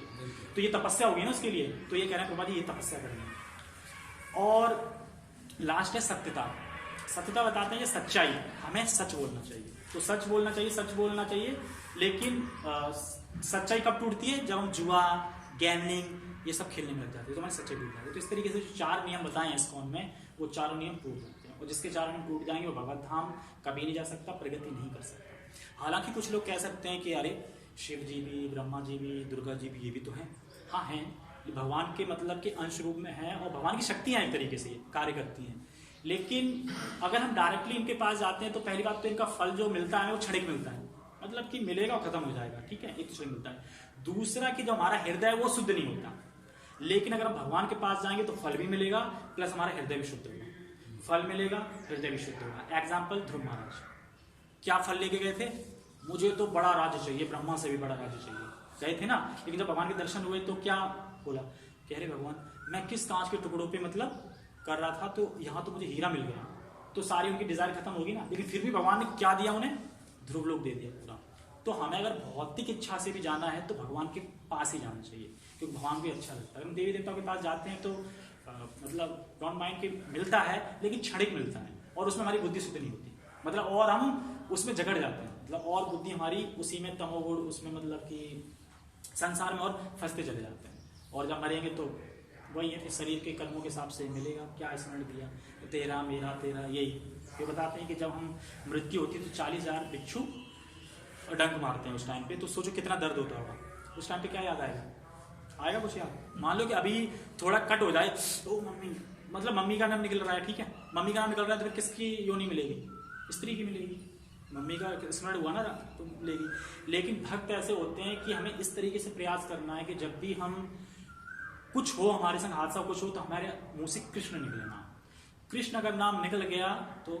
तो ये तपस्या होगी ना उसके लिए। तो ये कह रहे हैं प्रभा जी ये तपस्या करेंगे। और लास्ट है सत्यता। सत्यता बताते हैं ये सच्चाई, हमें सच बोलना चाहिए। तो सच बोलना चाहिए, सच बोलना चाहिए, लेकिन सच्चाई कब टूटती है? जब हम जुआ गैमलिंग ये सब खेलने में लग जाते हैं, तो हमारी सच्चाई टूट जाती है। तो इस तरीके से जो 4 नियम बताए हैं इस्कॉन में, वो चारों नियम टूट जाते हैं, और जिसके 4 नियम टूट जाएंगे वो भगवत धाम कभी नहीं जा सकता, प्रगति नहीं कर सकता। हालांकि कुछ लोग कह सकते हैं कि अरे शिव जी भी, ब्रह्मा जी भी, दुर्गा जी भी, ये भी तो हैं। हाँ हैं, ये भगवान के मतलब के अंश रूप में हैं, और भगवान की शक्तियाँ एक तरीके से कार्य करती हैं। लेकिन अगर हम डायरेक्टली इनके पास जाते हैं तो पहली बात तो इनका फल जो मिलता है वो क्षणिक मिलता है, मतलब कि मिलेगा और खत्म हो जाएगा, ठीक है, एक तो क्षणिक मिलता है। दूसरा कि जो हमारा हृदय है वो शुद्ध नहीं होता। लेकिन अगर हम भगवान के पास जाएंगे तो फल भी मिलेगा, प्लस हमारा हृदय भी शुद्ध होगा। फल मिलेगा, हृदय भी शुद्ध होगा। एग्जाम्पल ध्रुव महाराज क्या फल लेके गए थे? मुझे तो बड़ा राज्य चाहिए, ब्रह्मा से भी बड़ा राज्य चाहिए, गए थे ना। लेकिन जब भगवान के दर्शन हुए तो क्या बोला? कह रहे भगवान मैं किस कांच के टुकड़ों पे मतलब कर रहा था, तो यहाँ तो मुझे हीरा मिल गया, तो सारी उनकी डिजायर खत्म होगी ना। लेकिन फिर भी भगवान ने क्या दिया उन्हें? ध्रुव लोक दे दिया पूरा। तो हमें अगर भौतिक इच्छा से भी जाना है तो भगवान के पास ही जाना चाहिए, क्योंकि भगवान भी अच्छा लगता है। अगर हम देवी देवताओं के पास जाते हैं तो मतलब डोंट माइंड के मिलता है, लेकिन क्षणिक मिलता है, और उसमें हमारी बुद्धि शुद्ध नहीं होती, मतलब और हम उसमें जकड़ जाते हैं, मतलब और बुद्धि हमारी उसी में तमोगुण, उसमें मतलब कि संसार में और फंसते चले जाते हैं। और जब मरेंगे तो वही है, फिर शरीर के कर्मों के हिसाब से मिलेगा। क्या स्मरण दिया? तेरा मेरा तेरा, यही ये बताते हैं कि जब हम मृत्यु होती है तो 40,000 बिच्छू डंक मारते हैं उस टाइम पे। तो सोचो कितना दर्द होता होगा उस टाइम पे। क्या याद आएगा? आएगा कुछ याद? मान लो कि अभी थोड़ा कट हो जाए, तो मम्मी, मतलब मम्मी का नाम निकल रहा है, ठीक है, मम्मी का नाम निकल रहा है, तो फिर किसकी योनि मिलेगी? स्त्री की मिलेगी। मम्मी का स्मरण हुआ ना तो मिलेगी। लेकिन भक्त ऐसे होते हैं कि हमें इस तरीके से प्रयास करना है कि जब भी हम कुछ हो, हमारे संग हादसा कुछ हो, तो हमारे मुंह से कृष्ण निकले नाम। कृष्ण अगर नाम निकल गया तो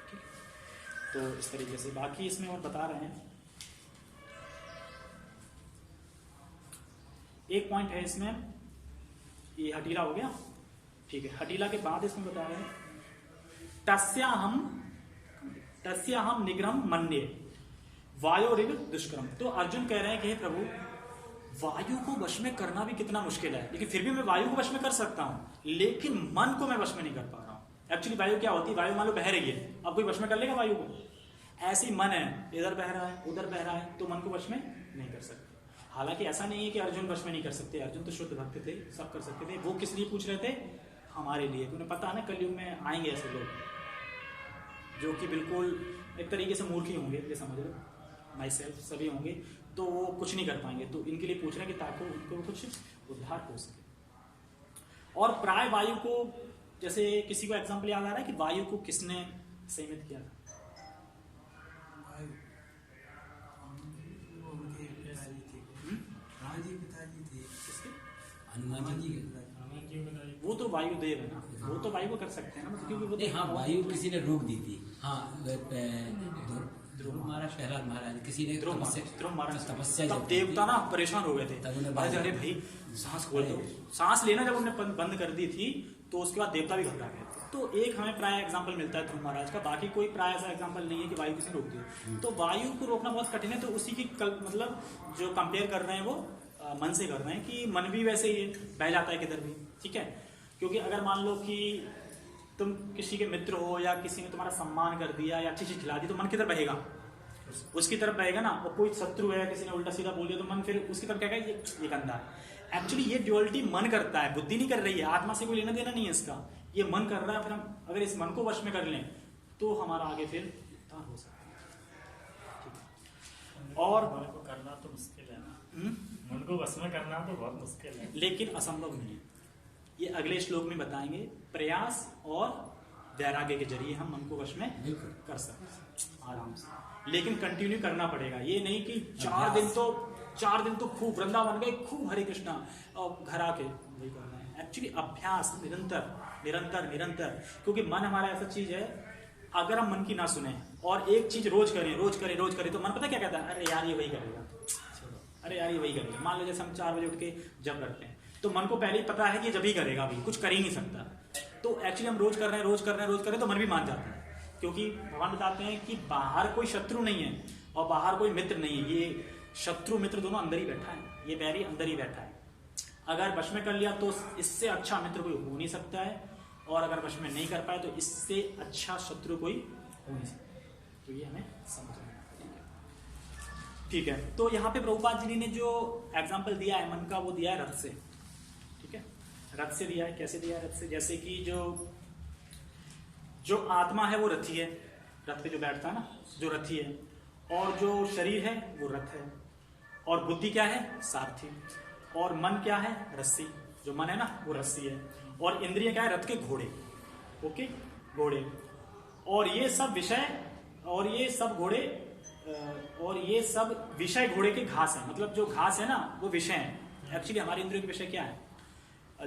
ठीक। तो इस तरीके से बाकी इसमें और बता रहे हैं। एक पॉइंट है इसमें, ये हटीला हो गया, ठीक है। हटीला के बाद इसमें बता रहे हैं तस्याहम निग्रहम मन्ये वायोरिव दुष्करम। तो अर्जुन कह रहे हैं कि हे प्रभु, वायु को वश में करना भी कितना मुश्किल है, लेकिन फिर भी मैं वायु को वश में कर सकता हूं, लेकिन मन को मैं वश में नहीं कर पा रहा हूं। एक्चुअली वायु क्या होती है? वायु मान लो बह रही है, अब कोई वश में कर लेगा वायु को? ऐसे ही मन है, इधर बह रहा है उधर बह रहा है, तो मन को वश में नहीं कर सकते। हालांकि ऐसा नहीं है कि अर्जुन वश में नहीं कर सकते, अर्जुन तो शुद्ध भक्त थे, सब कर सकते थे। वो किस लिए पूछ रहे थे? हमारे लिए। उन्हें पता है ना कलयुग में आएंगे ऐसे लोग जो कि बिल्कुल एक तरीके से मूर्ख ही होंगे, ये समझ लो, माई सेल्फ सभी होंगे, तो वो कुछ नहीं कर पाएंगे। तो इनके लिए पूछ रहे हैं कि ताकि उनको कुछ उद्धार हो सके। और प्राय वायु को, जैसे किसी को एग्जाम्पल याद आ रहा है कि वायु को किसने सीमित किया था? पिताजी थे, हनुमान जी के। वो तो वायु देव है ना, वो तो वायु को कर सकते हैं ना, क्योंकि वो हाँ, वायु किसी ने रोक दी थी। हाँ, ध्रुव महाराज, प्रहलाद महाराज, किसी ने ध्रुव महाराज तपस्या, तब देवता ना परेशान हो गए थे, अरे भाई सांस खोल दो, सांस लेना जब उन्होंने बंद कर दी थी तो उसके बाद देवता भी घबरा गए थे। तो एक हमें प्राय एग्जाम्पल मिलता है ध्रुव महाराज का, बाकी कोई प्राय ऐसा एग्जाम्पल नहीं है कि वायु किसी ने रोक दी। तो वायु को रोकना बहुत कठिन है। तो उसी की मतलब जो कंपेयर कर रहे हैं वो मन से कर रहे हैं कि मन भी वैसे ही बह जाता है किधर भी, ठीक है। क्योंकि अगर मान लो कि तुम किसी के मित्र हो या किसी ने तुम्हारा सम्मान कर दिया या अच्छी चीज खिला दी, तो मन किधर बहेगा? उसकी तरफ बहेगा ना। और कोई शत्रु है, किसी ने उल्टा सीधा बोल दिया, तो मन फिर उसकी तरफ क्या कहेगा? ये गंदा है। एक्चुअली ये ड्युअलिटी मन करता है, बुद्धि नहीं कर रही है, आत्मा से कोई लेना देना नहीं है इसका। ये मन कर रहा है, फिर हम अगर इस मन को वश में कर लें तो हमारा आगे फिर उद्धार हो सकता है। और मन को करना तो मुश्किल है ना, मन को वश में करना तो बहुत मुश्किल है, लेकिन असंभव नहीं है। ये अगले श्लोक में बताएंगे, प्रयास और वैराग्य के जरिए हम मन को वश में बिल्कुल। कर सकते हैं आराम से, लेकिन कंटिन्यू करना पड़ेगा। ये नहीं कि अभ्यास। 4 दिन तो खूब वृंदावन गए, खूब हरे कृष्णा और घर आके वही करना है। एक्चुअली अभ्यास निरंतर निरंतर निरंतर, क्योंकि मन हमारा ऐसा चीज है, अगर हम मन की ना सुने और एक चीज रोज करें रोज करें रोज करें तो मन पता क्या कहता है, अरे यार ये वही करेगा, अरे यार ये वही करेगा। मान लो जैसे हम 4 बजे उठ के जब करते हैं तो मन को पहले ही पता है कि जब ही करेगा, अभी कुछ कर ही नहीं सकता। तो एक्चुअली हम रोज कर रहे हैं रोज कर रहे हैं रोज कर रहे हैं तो मन भी मान जाता है, क्योंकि भगवान बताते हैं कि बाहर कोई शत्रु नहीं है और बाहर कोई मित्र नहीं है, ये शत्रु मित्र दोनों अंदर ही बैठा है, ये बैरी अंदर ही बैठा है। अगर वश में कर लिया तो इससे अच्छा मित्र कोई हो नहीं सकता है, और अगर वश में नहीं कर पाए तो इससे अच्छा शत्रु कोई हो नहीं सकता। तो ये हमें समझना है, ठीक है। तो यहाँ पे प्रभुपाद जी ने जो एग्जाम्पल दिया है मन का, वो दिया है रथ से, ठीक है, रथ से दिया है। कैसे दिया है रथ से? जैसे कि जो आत्मा है वो रथी है, रथ पे जो बैठता है ना, जो रथी है, और जो शरीर है वो रथ है, और बुद्धि क्या है? सारथी, और मन क्या है? रस्सी। जो मन है ना वो रस्सी है, और इंद्रिय क्या है? रथ के घोड़े, ओके, घोड़े। और ये सब विषय और ये सब घोड़े और ये सब विषय घोड़े के घास है, मतलब जो घास है ना वो विषय है। एक्चुअली हमारे इंद्रियों के विषय क्या है?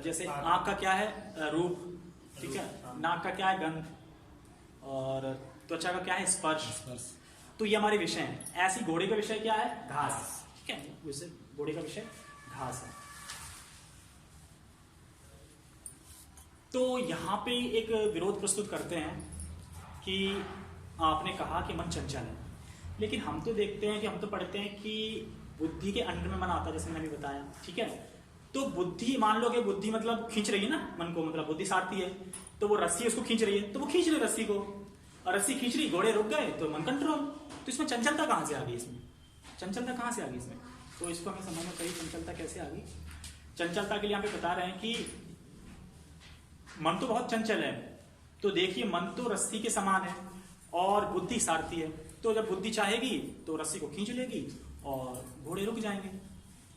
जैसे आंख का क्या है? रूप, ठीक है, नाक का क्या है? गंध, और त्वचा का क्या है? स्पर्श। तो ये हमारे विषय हैं। ऐसी घोड़े का विषय क्या है? घास, ठीक है, वैसे घोड़े का विषय घास है। तो यहाँ पे एक विरोध प्रस्तुत करते हैं कि आपने कहा कि मन चंचल है, लेकिन हम तो देखते हैं कि हम तो पढ़ते हैं कि बुद्धि के अंडर में मन आता है, जैसे मैंने बताया, ठीक है। तो बुद्धि, मान लो कि बुद्धि मतलब खींच रही है ना मन को, मतलब बुद्धि सारती है, तो वो रस्सी उसको खींच रही है, तो वो खींच रही है रस्सी को, और रस्सी खींच रही, घोड़े रुक गए, तो मन कंट्रोल। तो इसमें चंचलता कहाँ से आ गई? इसमें चंचलता कहाँ से आ गई इसमें? तो इसको हमें समझना चाहिए, चंचलता कैसे आ गई। चंचलता के लिए यहाँ पे बता रहे हैं कि मन तो बहुत चंचल है, तो देखिए मन तो रस्सी के समान है और बुद्धि सारथी है। तो जब बुद्धि चाहेगी तो रस्सी को खींच लेगी और घोड़े रुक जाएंगे,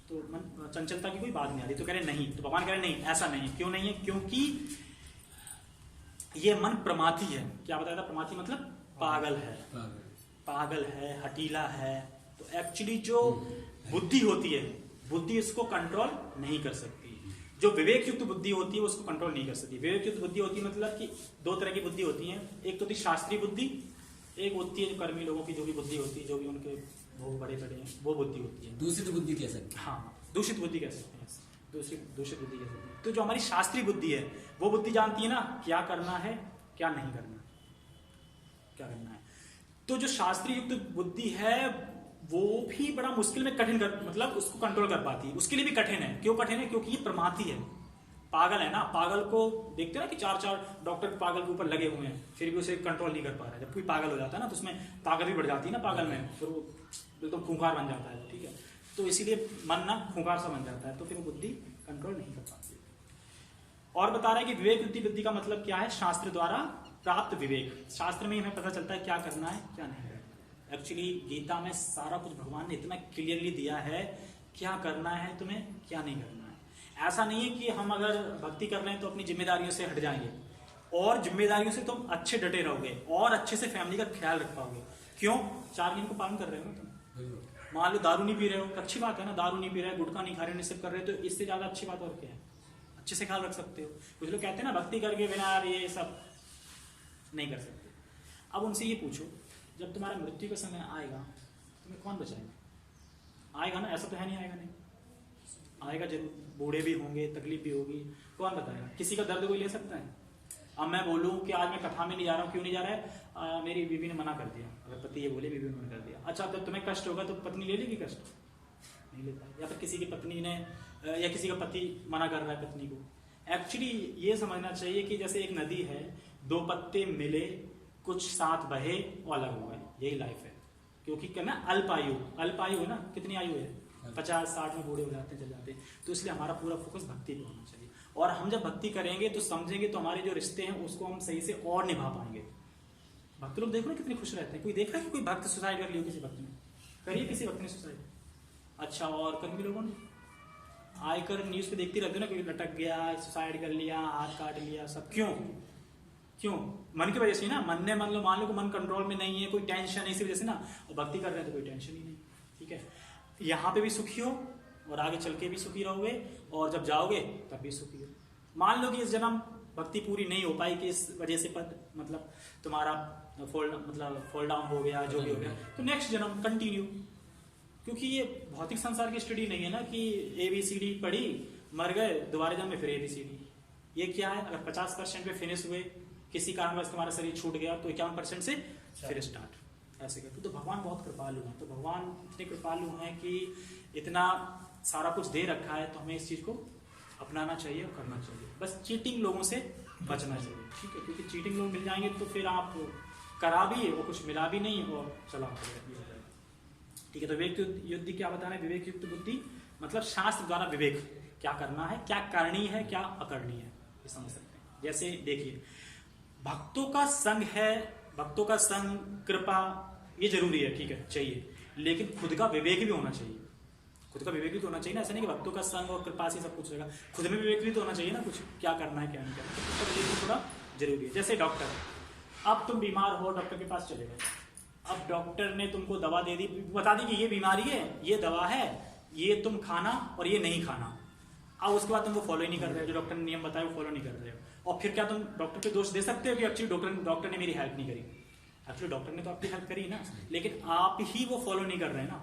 तो मन चंचलता की कोई बात नहीं आ रही। तो कह रहे नहीं, तो भगवान कह रहे नहीं, ऐसा नहीं है। क्यों नहीं है? क्योंकि ये मन प्रमाथी है। क्या बताया था? प्रमाथी मतलब पागल है, पागल है, हटीला है। तो एक्चुअली जो बुद्धि होती है, बुद्धि इसको कंट्रोल नहीं कर सकती। जो विवेक युक्त बुद्धि होती है उसको कंट्रोल नहीं कर सकती। विवेक युक्त बुद्धि होती है मतलब कि 2 तरह की बुद्धि होती है, एक तो होती है शास्त्रीय बुद्धि, एक होती है जो कर्मी लोगों की जो भी बुद्धि होती है, जो भी उनके भोग बड़े बड़े हैं, वो बुद्धि होती है। दूसरी बुद्धि कह सकते हैं, हाँ, दूषित बुद्धि कह सकते हैं, दूषित बुद्धि कह सकते हैं। तो जो हमारी शास्त्रीय बुद्धि है वो बुद्धि जानती है ना क्या करना है, क्या नहीं करना, क्या करना है। तो जो शास्त्रीय युक्त बुद्धि है वो भी बड़ा मुश्किल में कठिन मतलब उसको कंट्रोल कर पाती है। उसके लिए भी कठिन है। क्यों कठिन है? क्योंकि ये प्रमाथी है, पागल है ना। पागल को देखते हैं ना कि 4 डॉक्टर पागल के ऊपर लगे हुए हैं, फिर भी उसे कंट्रोल नहीं कर पा रहा है। जब कोई पागल हो जाता है ना तो उसमें ताकत भी बढ़ जाती है ना पागल में, फिर वो एकदम खूंखार बन जाता है, ठीक है। तो इसीलिए मन ना खूंखार सा बन जाता है, तो फिर वो बुद्धि कंट्रोल नहीं कर पाती। और बता रहा है कि विवेक युक्त बुद्धि का मतलब क्या है? शास्त्र द्वारा प्राप्त विवेक। शास्त्र में हमें पता चलता है क्या करना है क्या नहीं करना। एक्चुअली गीता में सारा कुछ भगवान ने इतना क्लियरली दिया है, क्या करना है तुम्हें, क्या नहीं करना है। ऐसा नहीं है कि हम अगर भक्ति कर रहे हैं तो अपनी जिम्मेदारियों से हट जाएंगे, और जिम्मेदारियों से तुम अच्छे डटे रहोगे और अच्छे से फैमिली का ख्याल रख पाओगे। क्यों? 4 नियम को पालन कर रहे हो ना तुम। मान लो दारू नहीं पी रहे हो तो अच्छी बात है ना, दारू नहीं पी रहे, गुटखा नहीं खा रहे, निषेध कर रहे हो, तो इससे ज्यादा अच्छी बात और क्या है? अच्छे से ख्याल रख सकते हो। कुछ लोग कहते हैं ना भक्ति करके बिना यार ये सब नहीं कर सकते। अब उनसे ये पूछो, जब तुम्हारा मृत्यु का समय आएगा तुम्हें कौन बचाएगा? आएगा ना, ऐसा तो है नहीं आएगा नहीं, आएगा जरूर। बूढ़े भी होंगे, तकलीफ भी होगी, कौन बताएगा? किसी का दर्द कोई ले सकता है? अब मैं बोलूं कि आज मैं कथा में नहीं जा रहा हूँ, क्यों नहीं जा रहा है? मेरी बीवी ने मना कर दिया। अगर पति ये बोले, बीवी ने मना कर दिया, अच्छा जब तुम्हें कष्ट होगा तो पत्नी ले लेगी कष्ट? नहीं लेता। या फिर किसी की पत्नी ने या किसी का पति मना कर रहा है पत्नी को। एक्चुअली ये समझना चाहिए कि जैसे एक नदी है, 2 पत्ते मिले, कुछ साथ बहे और अलग हो गए, यही लाइफ है। क्योंकि क्या ना, अल्प आयु है ना, कितनी आयु है? 50-60 में बूढ़े हो जाते हैं, चले जाते हैं। तो इसलिए हमारा पूरा फोकस भक्ति पे होना चाहिए। और हम जब भक्ति करेंगे तो समझेंगे तो हमारे जो रिश्ते हैं उसको हम सही से और निभा पाएंगे। भक्त लोग देखो ना कितने खुश रहते हैं। कोई देख रहा है कि कोई भक्त सुसाइड कर लिया किसी भक्त ने? करिए किसी भक्त ने सुसाइड? अच्छा, और कर्मी लोगों ने आयकर न्यूज पे देखते रहते हो ना, कोई लटक गया, सुसाइड कर लिया, हाथ काट लिया, सब क्यों? मन की वजह से ना। मन ने मान लो मन कंट्रोल में नहीं है, कोई टेंशन है, इसी वजह से ना। और भक्ति कर रहे हैं तो कोई टेंशन ही नहीं। ठीक है, यहाँ पे भी सुखी हो और आगे चल के भी सुखी रहोगे, और जब जाओगे तब भी सुखी हो। मान लो कि इस जन्म भक्ति पूरी नहीं हो पाई कि इस वजह से मतलब तुम्हारा फॉल डाउन हो गया, जो भी हो गया, तो नेक्स्ट जन्म कंटिन्यू। क्योंकि ये भौतिक संसार की स्टडी नहीं है ना कि ABCD पढ़ी, मर गए, दोबारा जन्म में फिर ABCD। ये क्या है? अगर 50% पे फिनिश हुए, किसी कारणवश तुम्हारा शरीर छूट गया, तो 51% से फिर स्टार्ट, ऐसे करते। तो भगवान बहुत कृपालु हैं। तो भगवान इतने कृपालु हैं कि इतना सारा कुछ दे रखा है, तो हमें इस चीज को अपनाना चाहिए और करना चाहिए। बस चीटिंग लोगों से बचना चाहिए। ठीक है, क्योंकि चीटिंग लोग मिल जाएंगे तो फिर आप करा भी और कुछ मिला भी नहीं और चला हो जाएगा। ठीक है, तो विवेक युक्ति क्या बता रहे हैं? विवेक युक्त बुद्धि मतलब शास्त्र द्वारा विवेक, क्या करना है, क्या करनी है, क्या अकरनी है, ये समझ सकते हैं। जैसे देखिए, भक्तों का संग है, भक्तों का संग, कृपा, ये जरूरी है, ठीक है, चाहिए, लेकिन खुद का विवेक भी होना चाहिए। खुद का विवेक भी तो होना चाहिए ना। ऐसा नहीं कि भक्तों का संग और कृपा से सब कुछ रहेगा, खुद में विवेक भी तो होना चाहिए ना, कुछ क्या करना है क्या नहीं करना, तो उसका विवेक भी थोड़ा जरूरी है। जैसे डॉक्टर, अब तुम बीमार हो, डॉक्टर के पास चले गए, अब डॉक्टर ने तुमको दवा दे दी, बता दी कि ये बीमारी है, ये दवा है, ये तुम खाना और ये नहीं खाना। अब उसके बाद तुम वो फॉलो ही नहीं कर रहे हो, जो डॉक्टर ने नियम बताया वो फॉलो नहीं कर रहे हो, और फिर क्या तुम डॉक्टर पे दोष दे सकते हो कि एक्चुअली डॉक्टर ने मेरी हेल्प नहीं करी? एक्चुअली डॉक्टर ने तो आपकी हेल्प करी ना, लेकिन आप ही वो फॉलो नहीं कर रहे हैं ना।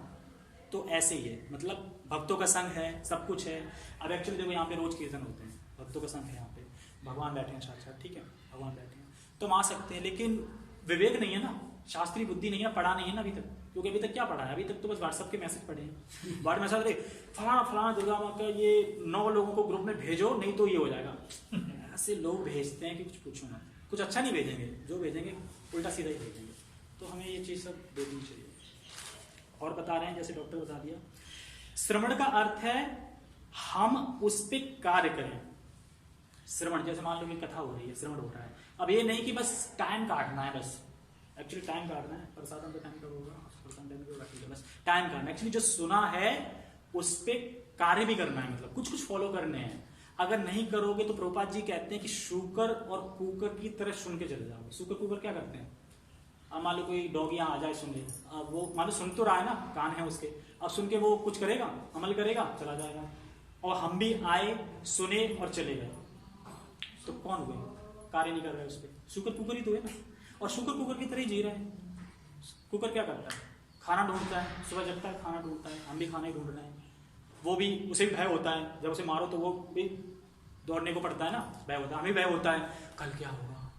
तो ऐसे ही है, मतलब भक्तों का संग है, सब कुछ है। अब एक्चुअली देखो यहाँ पे रोज कीर्तन होते हैं, भक्तों का संग है, यहाँ पे भगवान बैठे हैं साक्षात, ठीक है, भगवान बैठे हैं, तो हम आ सकते हैं, लेकिन विवेक नहीं है ना, शास्त्रीय बुद्धि नहीं है, पढ़ा नहीं है ना अभी तक। क्योंकि अभी तक क्या पढ़ा है? अभी तक तो बस व्हाट्सएप के मैसेज पढ़े हैं। व्हाट्सएप मैसेज, अरे फलाना दुर्गा माँ का ये 9 लोगों को ग्रुप में भेजो, नहीं तो ये हो जाएगा। ऐसे लोग भेजते हैं कि कुछ पूछो ना, कुछ अच्छा नहीं भेजेंगे, जो भेजेंगे उल्टा सीधा ही भेजेंगे। तो हमें ये चीज सब देखनी चाहिए। और बता रहे हैं, जैसे डॉक्टर बता दिया, श्रवण का अर्थ है हम उस पर कार्य करें। श्रवण, जैसे मान लो कि कथा हो रही है, श्रवण हो रहा है, अब ये नहीं कि बस टाइम काटना है, बस एक्चुअली टाइम काटना है, प्रसादम का टाइम कब होगा, बस टाइम काटना। एक्चुअली जो सुना है उस पर कार्य भी करना है, मतलब कुछ कुछ फॉलो करने हैं। अगर नहीं करोगे तो प्रभुपाद जी कहते हैं कि शुकर और कुकर की तरह सुन के चले जाओगे। शुकर कुकर क्या करते हैं? अब मान लो कोई डॉग यहाँ आ जाए, सुन ले, अब वो मान लो सुन तो रहा है ना, कान है उसके, अब सुन के वो कुछ करेगा, अमल करेगा, चला जाएगा। और हम भी आए, सुने और चले गए, तो कौन हुए? कार्य नहीं कर रहा है उस पर, शुकर कुकर ही तो है ना। और शुकर कुकर की तरह ही जी रहे हैं। कुकर क्या करता है? खाना ढूंढता है, सुबह जगता है, खाना ढूंढता है, हम भी खाना ही ढूंढ रहे हैं। वो भी, उसे भी भय होता है, जब उसे मारो तो वो भी दौड़ने को पड़ता है ना, भय होता है, हमें भय होता है, कल क्या होगा,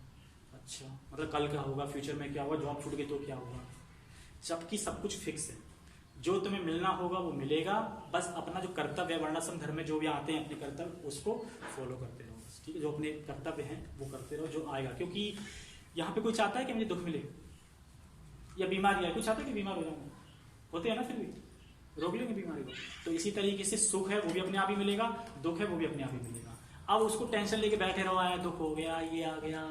अच्छा मतलब कल क्या होगा, फ्यूचर में क्या होगा, जॉब छूट गई तो क्या होगा। सबकी सब कुछ फिक्स है, जो तुम्हें मिलना होगा वो मिलेगा। बस अपना जो कर्तव्य है, वर्णाश्रम धर्म में जो भी आते हैं अपने कर्तव्य, उसको फॉलो करते रहो, ठीक है, जो अपने कर्तव्य हैं वो करते रहो, जो आएगा। क्योंकि यहाँ पे कोई चाहता है कि मुझे दुख मिले या बीमारी आए? कोई चाहता है कि बीमार हो जाऊंगा? होते हैं ना, फिर भी रोक लेंगे बीमारी को। तो इसी तरीके से सुख है वो भी अपने आप ही मिलेगा, दुख है वो भी अपने आप ही मिलेगा। अब उसको टेंशन लेके बैठे रहो, आया दुख हो गया, ये आ गया,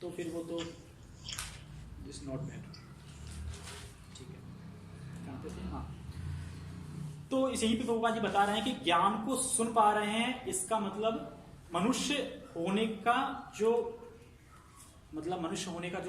तो फिर वो तो इज नॉट बेटर, ठीक है। कहाँ पे थे? हाँ, तो यही पे प्रभुपाद जी बता रहे हैं कि ज्ञान को सुन पा रहे हैं, इसका मतलब मनुष्य होने का जो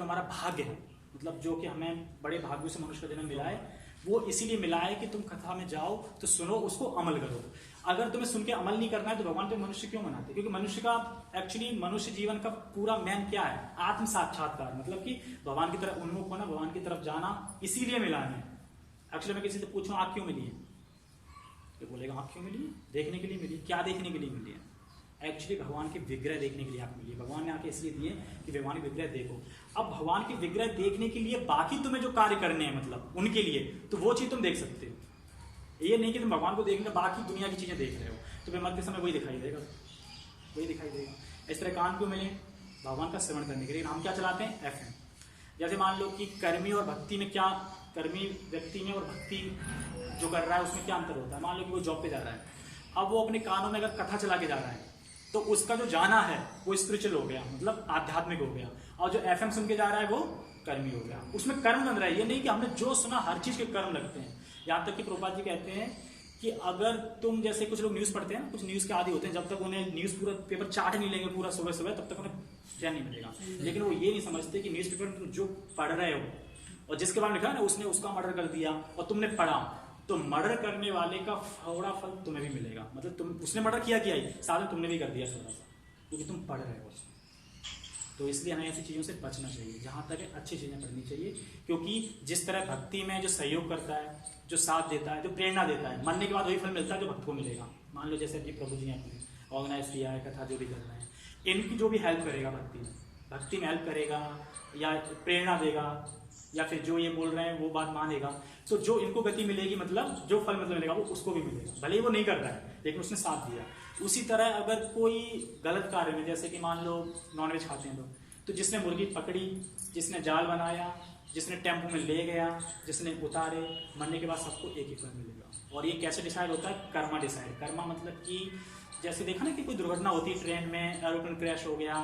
हमारा भाग्य है, मतलब जो कि हमें बड़े भाग्यों से मनुष्य का जन्म मिला है, वो इसीलिए मिला है कि तुम कथा में जाओ तो सुनो, उसको अमल करो। अगर तुम्हें सुन के अमल नहीं करना है तो भगवान तो मनुष्य क्यों बनाते? क्योंकि मनुष्य का एक्चुअली मनुष्य जीवन का पूरा मेन क्या है? आत्म साक्षात्कार, मतलब कि भगवान की तरफ उन्मुख होना, भगवान की तरफ जाना, इसीलिए मिला है। एक्चुअली मैं किसी से पूछूं आंख क्यों मिली है, तो बोलेगा आंख क्यों मिली है? देखने के लिए मिली। क्या देखने के लिए मिली है? एक्चुअली भगवान के विग्रह देखने के लिए आंख मिली है। भगवान ने आंखें इसलिए दिए कि भगवान के विग्रह देखो। अब भगवान के विग्रह देखने के लिए बाकी तुम्हें जो कार्य करने हैं, मतलब उनके लिए, तो वो चीज तुम देख सकते हो। ये नहीं कि तुम भगवान को देखने बाकी दुनिया की चीजें देख रहे हो, तो मरते समय वही दिखाई देगा, वही दिखाई देगा। इस तरह कान क्यों मिले? भगवान का श्रवण करने के लिए। हम क्या चलाते हैं? FM। जैसे मान लो कि कर्मी और भक्ति में क्या, कर्मी व्यक्ति में और भक्ति जो कर रहा है उसमें क्या अंतर होता है। मान लो कि वो जॉब पे जा रहा है, अब वो अपने कानों में अगर कथा चला के जा रहा है तो उसका जो जाना है वो स्पिरिचुअल हो गया, मतलब आध्यात्मिक हो गया, और जो एफएम सुन के जा रहा है वो कर्मी हो गया। उसमें कर्म बन रहा है, ये नहीं कि हमने जो सुना हर चीज के कर्म लगते हैं। यहाँ तक कि प्रभुपाद जी कहते हैं कि अगर तुम, जैसे कुछ लोग न्यूज पढ़ते हैं, कुछ न्यूज के आदी होते हैं, जब तक उन्हें न्यूज पूरा पेपर चाट नहीं लेंगे पूरा सुबह सुबह तब तक उन्हें चैन नहीं मिलेगा। लेकिन वो ये नहीं समझते कि न्यूज पेपर में तुम जो पढ़ रहे हो और जिसके बारे में लिखा है ना उसने उसका मर्डर कर दिया और तुमने पढ़ा, तो मर्डर करने वाले का थोड़ा फल तुम्हें भी मिलेगा। मतलब तुम, उसने मर्डर किया ही साथ में तुमने भी कर दिया थोड़ा सा, क्योंकि तुम पढ़ रहे हो। तो इसलिए हमें ऐसी चीज़ों से बचना चाहिए, जहाँ तक है अच्छी चीज़ें पढ़नी चाहिए। क्योंकि जिस तरह भक्ति में जो सहयोग करता है, जो साथ देता है, जो प्रेरणा देता है, मरने के बाद वही फल मिलता है जो भक्त को मिलेगा। मान लो जैसे कि प्रभु जी ने अपने ऑर्गेनाइज किया है कथा, जो भी कर रहे हैं, इनकी जो भी हेल्प करेगा भक्ति में हेल्प करेगा या प्रेरणा देगा या फिर जो ये बोल रहे हैं वो बात मानेगा, तो जो इनको गति मिलेगी, मतलब जो फल मतलब मिलेगा वो उसको भी मिलेगा, भले ही वो नहीं कर रहा है लेकिन उसने साथ दिया। उसी तरह अगर कोई गलत कार्य में, जैसे कि मान लो नॉनवेज खाते हैं लोग, तो जिसने मुर्गी पकड़ी, जिसने जाल बनाया, जिसने टेम्पो में ले गया, जिसने उतारे, मरने के बाद सबको एक ही फल मिलेगा। और ये कैसे डिसाइड होता है? कर्मा डिसाइड। कर्मा मतलब कि जैसे देखा ना कि कोई दुर्घटना होती है, ट्रेन में एरोप्लेन क्रैश हो गया,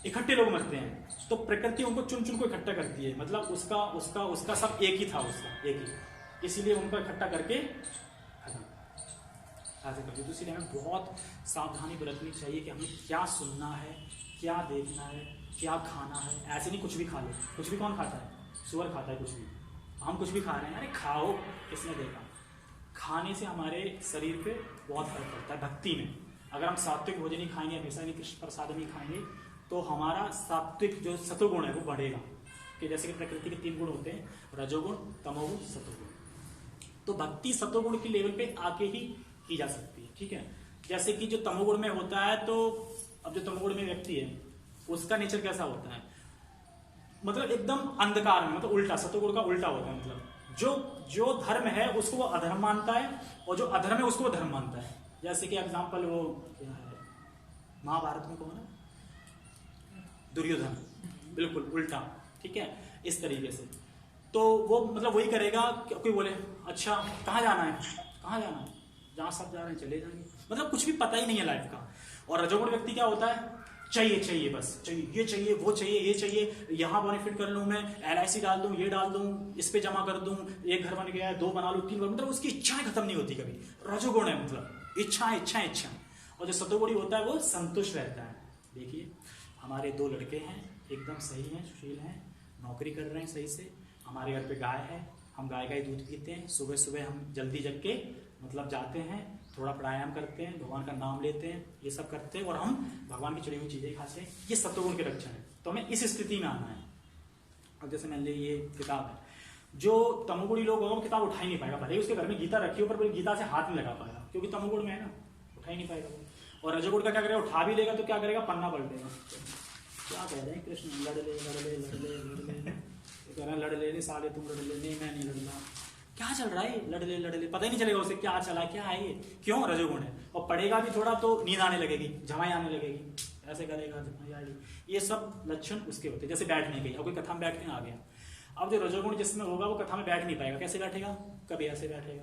इकट्ठे लोग मरते हैं, तो प्रकृति उनको चुन चुन को इकट्ठा करती है, मतलब उसका उसका उसका सब एक ही था, उसका एक ही, इसीलिए उनको इकट्ठा करके ऐसे करती है। तो इसीलिए हमें बहुत सावधानी बरतनी चाहिए कि हमें क्या सुनना है, क्या देखना है, क्या खाना है। ऐसे नहीं कुछ भी खा लो, कुछ भी कौन खाता है? सुअर खाता है कुछ भी, हम कुछ भी खा रहे हैं, अरे खाओ, किसने देखा? खाने से हमारे शरीर पे बहुत फर्क पड़ता है। भक्ति में अगर हम सात्विक भोजन ही खाएंगे, हमेशा नहीं कृष्ण प्रसाद ही खाएंगे, तो हमारा सात्विक जो सतोगुण है वो बढ़ेगा। कि जैसे कि प्रकृति के 3 गुण होते हैं, रजोगुण, तमोगुण, सतोगुण। तो भक्ति सतोगुण की लेवल पे आके ही की जा सकती है, ठीक है। जैसे कि जो तमोगुण में होता है, तो अब जो तमोगुण में व्यक्ति है उसका नेचर कैसा होता है? मतलब एकदम अंधकार में, मतलब उल्टा, सतोगुण का उल्टा होता है। मतलब जो धर्म है उसको वो अधर्म मानता है और जो अधर्म है उसको वो धर्म मानता है। जैसे कि एग्जाम्पल वो क्या है, महाभारत में कौन है? दुर्योधन, बिल्कुल उल्टा, ठीक है, इस तरीके से। तो वो मतलब वही करेगा। कोई बोले अच्छा कहाँ जाना है, कहाँ जाना है, जहाँ सब जा रहे हैं चले जाएंगे, मतलब कुछ भी पता ही नहीं है लाइफ का। और रजोगुण व्यक्ति क्या होता है? चाहिए बस चाहिए, ये चाहिए, वो चाहिए, ये चाहिए, यहाँ बेनिफिट कर लूँ, मैं LIC डाल दूँ, ये डाल दूँ, इस पे जमा कर दूँ, एक घर बन गया, 2 बना लूँ, 3 बना, मतलब उसकी इच्छाएं खत्म नहीं होती कभी। रजोगुण है मतलब इच्छा। और जो सतोगुणी होता है वो संतुष्ट रहता है। देखिए हमारे 2 लड़के हैं, एकदम सही हैं, सुशील हैं, नौकरी कर रहे हैं सही से, हमारे घर पे गाय है, हम गाय का ही दूध पीते हैं, सुबह सुबह हम जल्दी जग के मतलब जाते हैं, थोड़ा प्राणायाम करते हैं, भगवान का नाम लेते हैं, ये सब करते हैं, और हम भगवान की चढ़ी हुई चीज़ें खाते हैं। ये सत्वगुण के लक्षण है। तो हमें इस स्थिति में आना है। अब जैसे मान लीजिए ये किताब है, जो तमोगुणी लोग होगा वो किताब उठा ही नहीं पाएगा, भले ही उसके घर में गीता रखी हो पर गीता से हाथ नहीं लगा पाएगा, क्योंकि तमोगुण में है ना, उठा ही नहीं पाएगा वो। और रजोगुण का क्या करेगा? उठा भी लेगा तो क्या करेगा? पन्ना पलट देगा। क्या कह रहे हैं कृष्ण, लड़ ले साले, तुम लड़ ले, नहीं मैं नहीं लड़ना, क्या चल रहा है? लड़ ले, पता ही नहीं चलेगा उसे क्या चला, क्या है ये, क्यों? रजोगुण है। और पढ़ेगा भी थोड़ा तो नींद आने लगेगी, झमाई आने लगेगी, ऐसे करेगा, झमाई आएगी। ये सब लक्षण उसके होते हैं। जैसे बैठने के, और कोई कथा में बैठने आ गया, अब जो रजोगुण जिसमें होगा वो कथा में बैठ नहीं पाएगा। कैसे बैठेगा? कभी ऐसे बैठेगा,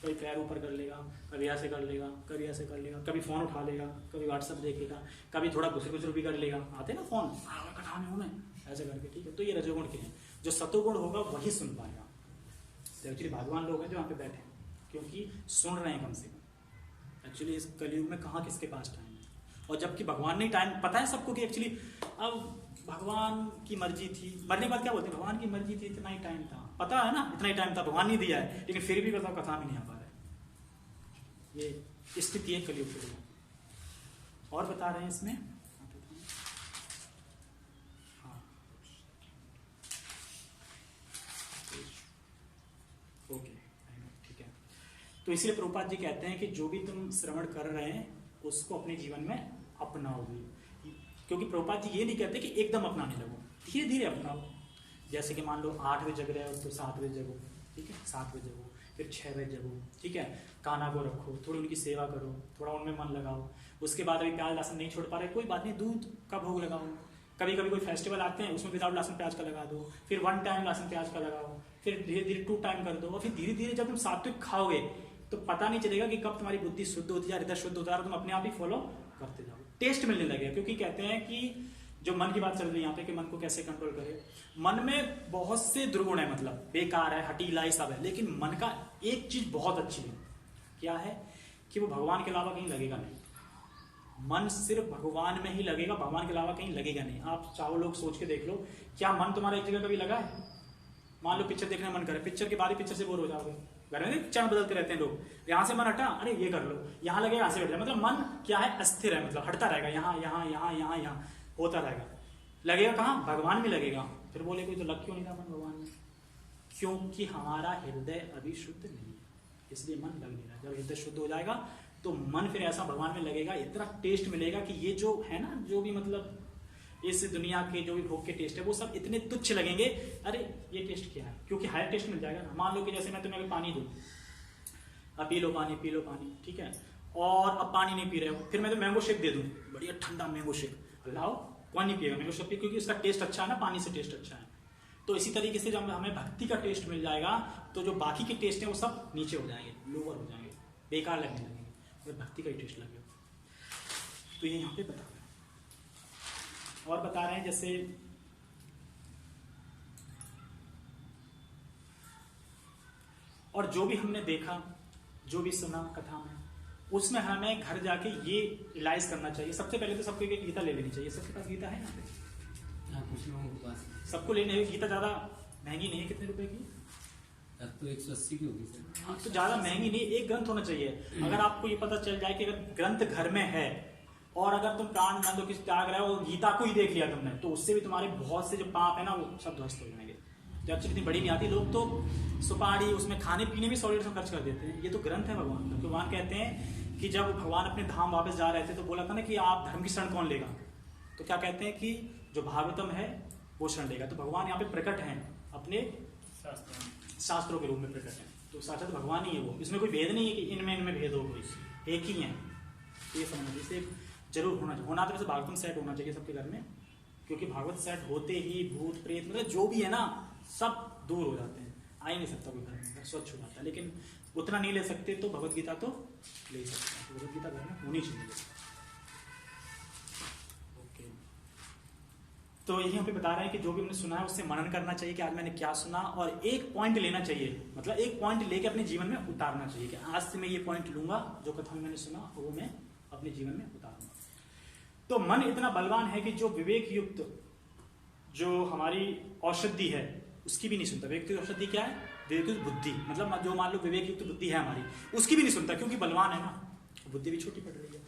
कभी पैर ऊपर कर लेगा, कभी ऐसे कर लेगा, कभी ऐसे कर लेगा, कभी फोन उठा लेगा, कभी व्हाट्सएप देखेगा, कभी थोड़ा गुसर भी कर लेगा, आते ना फोन, कथा में हूँ मैं, ऐसे करके, ठीक है। तो ये रजोगुण के हैं। जो सतोगुण होगा वही सुन पाएगा। तो एक्चुअली भागवान लोग हैं जो यहाँ पे बैठे हैं, क्योंकि सुन रहे हैं कम से कम। एक्चुअली इस कलयुग में कहाँ किसके पास टाइम है, और जबकि भगवान ने टाइम, पता है सबको कि एक्चुअली अब भगवान की मर्जी थी, मरने के बाद क्या बोलते हैं, भगवान की मर्जी थी, इतना ही टाइम था, पता है ना, इतना ही टाइम था, भगवान नहीं दिया है, लेकिन फिर भी बताओ कथा में नहीं आ पा रहा है। ये स्थिति है कलयुग के लिए। और बता रहे हैं इसमें, ओके, ठीक है। तो इसलिए प्रभुपाद जी कहते हैं कि जो भी तुम श्रवण कर रहे हैं उसको अपने जीवन में अपनाओ भी, क्योंकि प्रभुपाद जी ये नहीं कहते कि एकदम अपनाने लगो, धीरे धीरे अपनाओ। जैसे कि मान लो 8 बजे जग रहे हो तो 7 बजे जगो, ठीक है, 7 बजे जगो, फिर 6 बजे जगो, ठीक है। कान्हा को रखो, थोड़ी उनकी सेवा करो, थोड़ा उनमें मन लगाओ। उसके बाद अभी प्याज लहसुन नहीं छोड़ पा रहे, कोई बात नहीं, दूध का भोग लगाओ। कभी कभी कोई फेस्टिवल आते हैं उसमें विदाउट लहसुन प्याज का लगा दो, फिर 1 टाइम लहसुन प्याज का लगाओ, फिर धीरे धीरे 2 टाइम कर दो, और फिर धीरे धीरे जब तुम सात्विक खाओगे तो पता नहीं चलेगा कि कब तुम्हारी बुद्धि शुद्ध होती जा रही है, हृदय शुद्ध होता है, तुम अपने आप ही फॉलो करते जाओ, टेस्ट मिलने लगेगा। क्योंकि कहते हैं कि जो मन की बात चल रही है यहाँ पे कि मन को कैसे कंट्रोल करे, मन में बहुत से दुर्गुण है, मतलब बेकार है, हटीला ही सब है, लेकिन मन का एक चीज बहुत अच्छी है, क्या है कि वो भगवान के अलावा कहीं लगेगा नहीं। मन सिर्फ भगवान में ही लगेगा, भगवान के अलावा कहीं लगेगा नहीं। आप चाहो लोग सोच के देख लो, क्या मन तुम्हारा एक जगह कभी लगा है? मान लो पिक्चर देखने मन करे, पिक्चर के बाद ही पिक्चर से बोर हो जाओगे। घर में चैनल बदलते रहते हैं लोग, यहाँ से मन हटा, अरे ये कर लो, यहाँ लगे, यहाँ से बैठ जाए, मतलब मन क्या है, अस्थिर है, मतलब हटता रहेगा, यहाँ यहाँ यहाँ यहाँ यहाँ होता रहेगा। लगेगा कहाँ? भगवान में लगेगा। फिर बोले कोई तो लग क्यों नहीं रहा मन भगवान में? क्योंकि हमारा हृदय अभी शुद्ध नहीं है, इसलिए मन लग नहीं रहा। जब हृदय शुद्ध हो जाएगा तो मन फिर ऐसा भगवान में लगेगा, इतना टेस्ट मिलेगा कि ये जो है ना, जो भी मतलब इस दुनिया के जो भी भोग के टेस्ट है वो सब इतने तुच्छ लगेंगे, अरे ये टेस्ट क्या है, क्योंकि हायर टेस्ट मिल जाएगा ना। मान लो कि जैसे मैं तुम्हें अगर पानी दूं, अब पी लो पानी, पी लो पानी, ठीक है, और अब पानी नहीं पी रहे हो, फिर मैं तो मैंगो शेक दे दूं, बढ़िया ठंडा मैंगो शेक, लाओ, कौन नहीं पिएगा मैंगो शेक, क्योंकि उसका टेस्ट अच्छा है ना, पानी से टेस्ट अच्छा है। तो इसी तरीके से जब हमें भक्ति का टेस्ट मिल जाएगा तो जो बाकी के टेस्ट है वो सब नीचे हो जाएंगे, लोअर हो जाएंगे, बेकार लगने लगेंगे, और भक्ति का ही टेस्ट लगेगा। तो ये यहाँ पे बता रहे हैं, और बता रहे हैं जैसे और जो भी हमने देखा, जो भी सुना कथा में, उसमें हमें घर जाके ये रियलाइज करना चाहिए। सबसे पहले तो सबको एक गीता ले लेनी चाहिए। सबके पास गीता है ना? हाँ, कुछ लोगों के पास सबको लेने है। गीता ज्यादा महंगी नहीं है, कितने रुपए की? अब तो 180 की होगी सर। हाँ, तो ज्यादा महंगी नहीं, एक ग्रंथ होना चाहिए। अगर आपको ये पता चल जाए कि अगर ग्रंथ घर में है और अगर तुम प्राण मान लो किसी त्याग रहे हो, गीता को ही देख लिया तुमने, तो उससे भी तुम्हारे बहुत से जो पाप है ना वो सब ध्वस्त हो जाएंगे। जब अच्छी इतनी बड़ी नहीं आती, लोग तो सुपारी उसमें खाने पीने में 100 खर्च कर देते हैं। ये तो ग्रंथ है भगवान का। भगवान कहते हैं कि जब भगवान अपने धाम वापस जा रहे थे तो बोला था ना कि आप धर्म की शरण कौन लेगा, तो क्या कहते हैं कि जो भागवतम है वो शरण लेगा। तो भगवान यहाँ पे प्रकट हैं, अपने शास्त्रों के रूप में प्रकट है, तो साक्षात भगवान ही है वो। इसमें कोई भेद नहीं है कि इनमें भेद हो, कोई एक ही है। ये समझ इसे जरूर होना तो वैसे भागवतम सेट होना चाहिए सबके घर में, क्योंकि भागवत सेट होते ही भूत प्रेत मतलब जो भी है ना सब दूर हो जाते हैं। आ ही नहीं सकता कोई घर में, घर स्वच्छ हो जाता है। लेकिन उतना नहीं ले सकते तो भगवत गीता तो ले सकते हैं। भगवत गीता घर में होनी चाहिए। ओके, तो यही हम पे बता रहे हैं कि जो भी हमने सुना है उससे मनन करना चाहिए कि आज मैंने क्या सुना, और एक पॉइंट लेना चाहिए, मतलब एक पॉइंट लेके अपने जीवन में उतारना चाहिए कि आज से मैं ये पॉइंट लूंगा जो कथा में मैंने सुना वो मैं अपने जीवन में उतारूंगा। तो मन इतना बलवान है कि जो विवेक युक्त जो हमारी औषधि है उसकी भी नहीं सुनता। विवेक युक्त औषधि क्या है? विवेक युक्त बुद्धि, मतलब जो मान लो विवेक युक्त बुद्धि है हमारी, उसकी भी नहीं सुनता, क्योंकि बलवान है ना, बुद्धि भी छोटी पड़ रही है।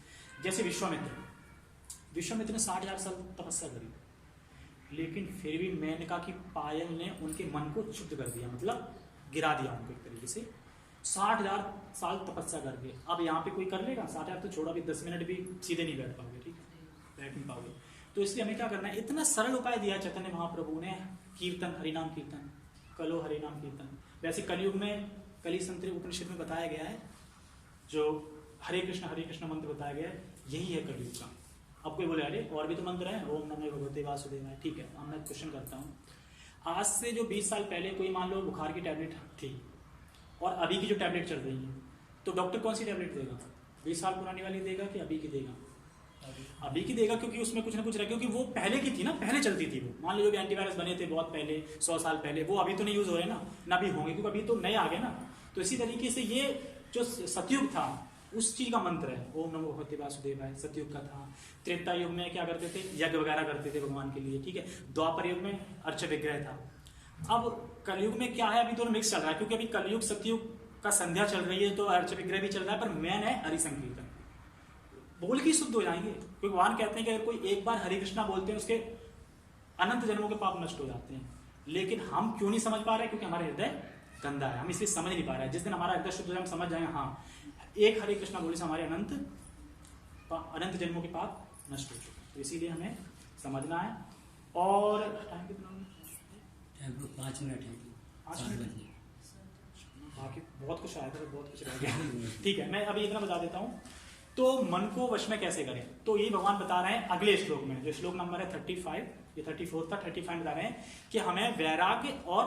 जैसे विश्वामित्र ने 60,000 साल तपस्या करी, लेकिन फिर भी मेनका की पायल ने उनके मन को शुद्ध कर दिया, मतलब गिरा दिया उनको एक तरीके से। 60,000 साल तपस्या करके अब यहाँ पे कोई कर लेगा? 60,000 तो छोड़ा, भी 10 मिनट भी सीधे नहीं बैठ पाओगे, ठीक है, बैठ नहीं पाओगे। तो इसलिए हमें क्या करना है, इतना सरल उपाय दिया चैतन्य महाप्रभु ने, कीर्तन, हरिनाम कीर्तन, कलो हरिनाम कीर्तन। वैसे कलयुग में कली संतरी उपनिषद में बताया गया है, जो हरे कृष्ण मंत्र बताया गया है, यही है कलयुग का। अब कोई बोले अरे और भी तो मंत्र हैं, ओम नमो भगवते वासुदेवाय, ठीक है। अब मैं क्वेश्चन करता हूँ, आज से जो 20 साल पहले कोई मान लो बुखार की टैबलेट थी और अभी की जो टैबलेट चल रही है, तो डॉक्टर कौन सी टैबलेट देगा? 20 साल पुरानी वाली देगा कि अभी की देगा? अभी की देगा, क्योंकि उसमें कुछ ना कुछ रह, क्योंकि वो पहले की थी ना, पहले चलती थी वो। मान लो जो भी एंटीवायरस बने थे बहुत पहले, 100 साल पहले, वो अभी तो नहीं यूज हो रहे ना भी होंगे, क्योंकि अभी तो नए आ गए ना। तो इसी तरीके से ये जो सतयुग था उस चीज का मंत्र है, ओम नमो भगवते वासुदेवाय, सतयुग का था। त्रेता युग में क्या करते थे? यज्ञ वगैरह करते थे भगवान के लिए, ठीक है। द्वापर युग में अर्च विग्रह था। अब कलयुग में क्या है, अभी दोनों मिक्स चल रहा है, क्योंकि अभी कलयुग सतयुग का संध्या चल रही है, तो अर्च विग्रह भी चल रहा है, पर मेन है हरि संकीर्तन। बोल के शुद्ध हो जाएंगे, क्योंकि भगवान कहते हैं कि अगर कोई एक बार हरे कृष्णा बोलते हैं उसके अनंत जन्मों के पाप नष्ट हो जाते हैं। लेकिन हम क्यों नहीं समझ पा रहे? क्योंकि हमारा हृदय गंदा है, हम इसलिए समझ नहीं पा रहे हैं। जिस दिन हमारा हृदय शुद्ध हो जाए हम समझ जाएंगे, हाँ एक हरे कृष्णा बोले से हमारे अनंत जन्मों के पाप नष्ट हो चुके। तो इसीलिए हमें समझना है। और टाइम कितना? 5 मिनट है, 5 मिनट। बाकी बहुत कुछ आया था, बहुत कुछ रह गया। ठीक है, मैं अभी इतना बता देता हूँ। तो मन को वश में कैसे करें, तो यही भगवान बता रहे हैं अगले श्लोक में, जो श्लोक नंबर है 35, ये 34 था, 35 बता रहे हैं कि हमें वैराग्य और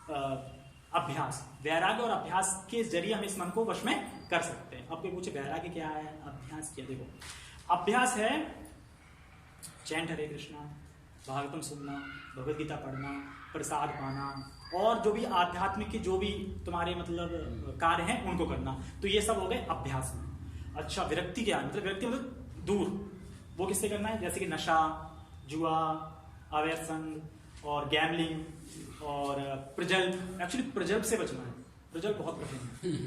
अभ्यास, वैराग्य और अभ्यास के जरिए हम इस मन को वश में कर सकते हैं। अब कोई पूछे वैराग्य क्या है, अभ्यास क्या? देखो, अभ्यास है चैंट हरे कृष्णा, भागवतम सुनना, भगवत गीता पढ़ना, प्रसाद पाना और जो भी आध्यात्मिक के जो भी तुम्हारे मतलब कार्य हैं उनको करना, तो ये सब हो गए अभ्यास में। अच्छा, विरक्ति क्या है? मतलब विरक्ति मतलब दूर, वो किससे करना है? जैसे कि नशा, जुआ, अवैध संग और गैमलिंग और प्रजल्प। एक्चुअली प्रजल्प से बचना है, प्रजल्प बहुत कठिन है।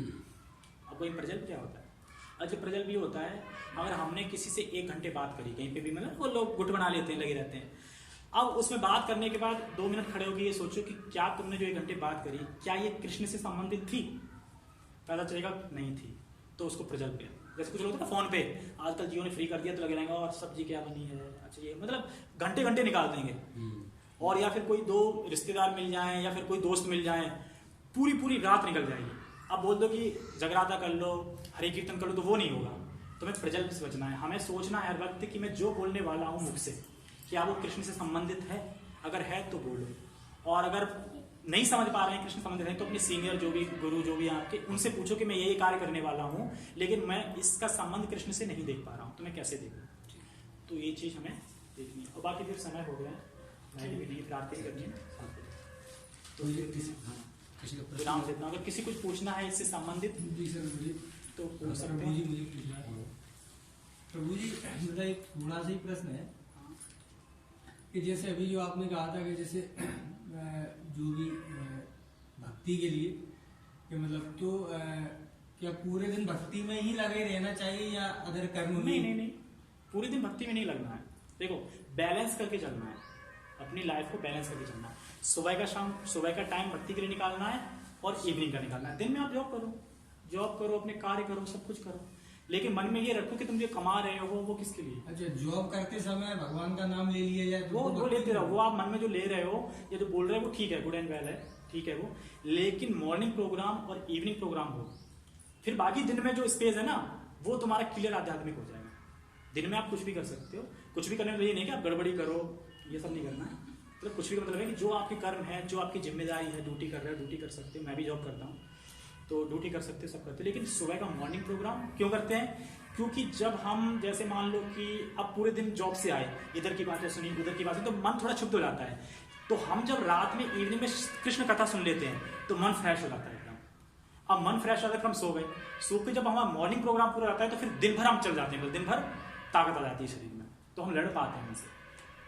अब वही प्रजल्प क्या होता है? अच्छा, प्रजल्प ये होता है अगर हमने किसी से 1 घंटे बात करी कहीं पे भी, मतलब वो लोग गुट बना लेते हैं, लगे रहते हैं। अब उसमें बात करने के बाद 2 मिनट खड़े होकर ये सोचो कि क्या तुमने जो 1 घंटे बात करी, क्या ये कृष्ण से संबंधित थी? पता चलेगा नहीं थी, तो उसको प्रजल्प है। जैसे कुछ लोग होते हैं ना फोन पे, आजकल जियो ने फ्री कर दिया तो लगे रहेंगे और सब्जी क्या बनी है, अच्छा ये, मतलब घंटे घंटे निकाल देंगे। और या फिर कोई 2 रिश्तेदार मिल जाएं या फिर कोई दोस्त मिल जाएं, पूरी पूरी रात निकल जाएगी। अब बोल दो कि जगराता कर लो, हरे कीर्तन कर लो, तो वो नहीं होगा। तुम्हें प्रजल्प से बचना है। हमें सोचना है हर वक्त कि मैं जो बोलने वाला हूँ मुख से, क्या वो कृष्ण से संबंधित है? अगर है तो बोलो, और अगर नहीं समझ पा रहे हैं कृष्ण संबंधित है तो अपने सीनियर जो भी गुरु जो भी आपके, उनसे पूछो कि मैं ये कार्य करने वाला हूँ लेकिन मैं इसका संबंध कृष्ण से नहीं देख पा रहा हूँ, तो मैं कैसे देखूँ? तो ये चीज हमें देखनी है। और बाकी फिर समय हो गया है, भी नहीं प्रार्थना करनी है, तो विराम देता हूँ। अगर किसी कुछ पूछना है इससे संबंधित तो पूछ सकते हैं। प्रभु जी, मेरा एक थोड़ा सा ही प्रश्न है कि जैसे अभी जो आपने कहा था कि जैसे जो भी भक्ति के लिए कि मतलब तो क्या पूरे दिन भक्ति में ही लगे रहना चाहिए या अदर कर्म में? नहीं, पूरे दिन भक्ति में नहीं लगना है। देखो, बैलेंस करके चलना है, अपनी लाइफ को बैलेंस करके चलना है। सुबह का टाइम भक्ति के लिए निकालना है और इवनिंग का निकालना है। दिन में आप जॉब करो, अपने कार्य करो, सब कुछ करो, लेकिन मन में ये रखो कि तुम जो कमा रहे हो वो किसके लिए? अच्छा, जॉब करते समय भगवान का नाम ले लिया जाए तो वो लेते रहो। वो आप मन में जो ले रहे हो या जो बोल रहे हो वो ठीक है, गुड एंड वेल है, ठीक है वो, लेकिन मॉर्निंग प्रोग्राम और इवनिंग प्रोग्राम हो, फिर बाकी दिन में जो स्पेस है ना वो तुम्हारा क्लियर आध्यात्मिक हो जाएगा। दिन में आप कुछ भी कर सकते हो, कुछ भी करने में ये नहीं कि आप गड़बड़ी करो, ये सब नहीं करना है। मतलब कुछ भी मतलब है कि जो आपके कर्म है, जो आपकी जिम्मेदारी है, ड्यूटी कर रहे हो ड्यूटी कर सकते हो। मैं भी जॉब करता हूँ तो ड्यूटी कर सकते हो, सब करते हो, लेकिन सुबह का मॉर्निंग प्रोग्राम क्यों करते हैं? क्योंकि जब हम जैसे मान लो कि अब पूरे दिन जॉब से आए, इधर की बातें सुनी, उधर की बातें, तो मन थोड़ा क्षुब्ध हो जाता है। तो हम जब रात में इवनिंग में कृष्ण कथा सुन लेते हैं तो मन फ्रेश हो जाता है एकदम। अब मन फ्रेश हो जाता है, हम सो गए, सो के जब हमारा मॉर्निंग प्रोग्राम पूरा रहता है तो फिर दिन भर हम चल जाते हैं, दिन भर ताकत आ जाती है शरीर में, तो हम लड़ पाते हैं उनसे।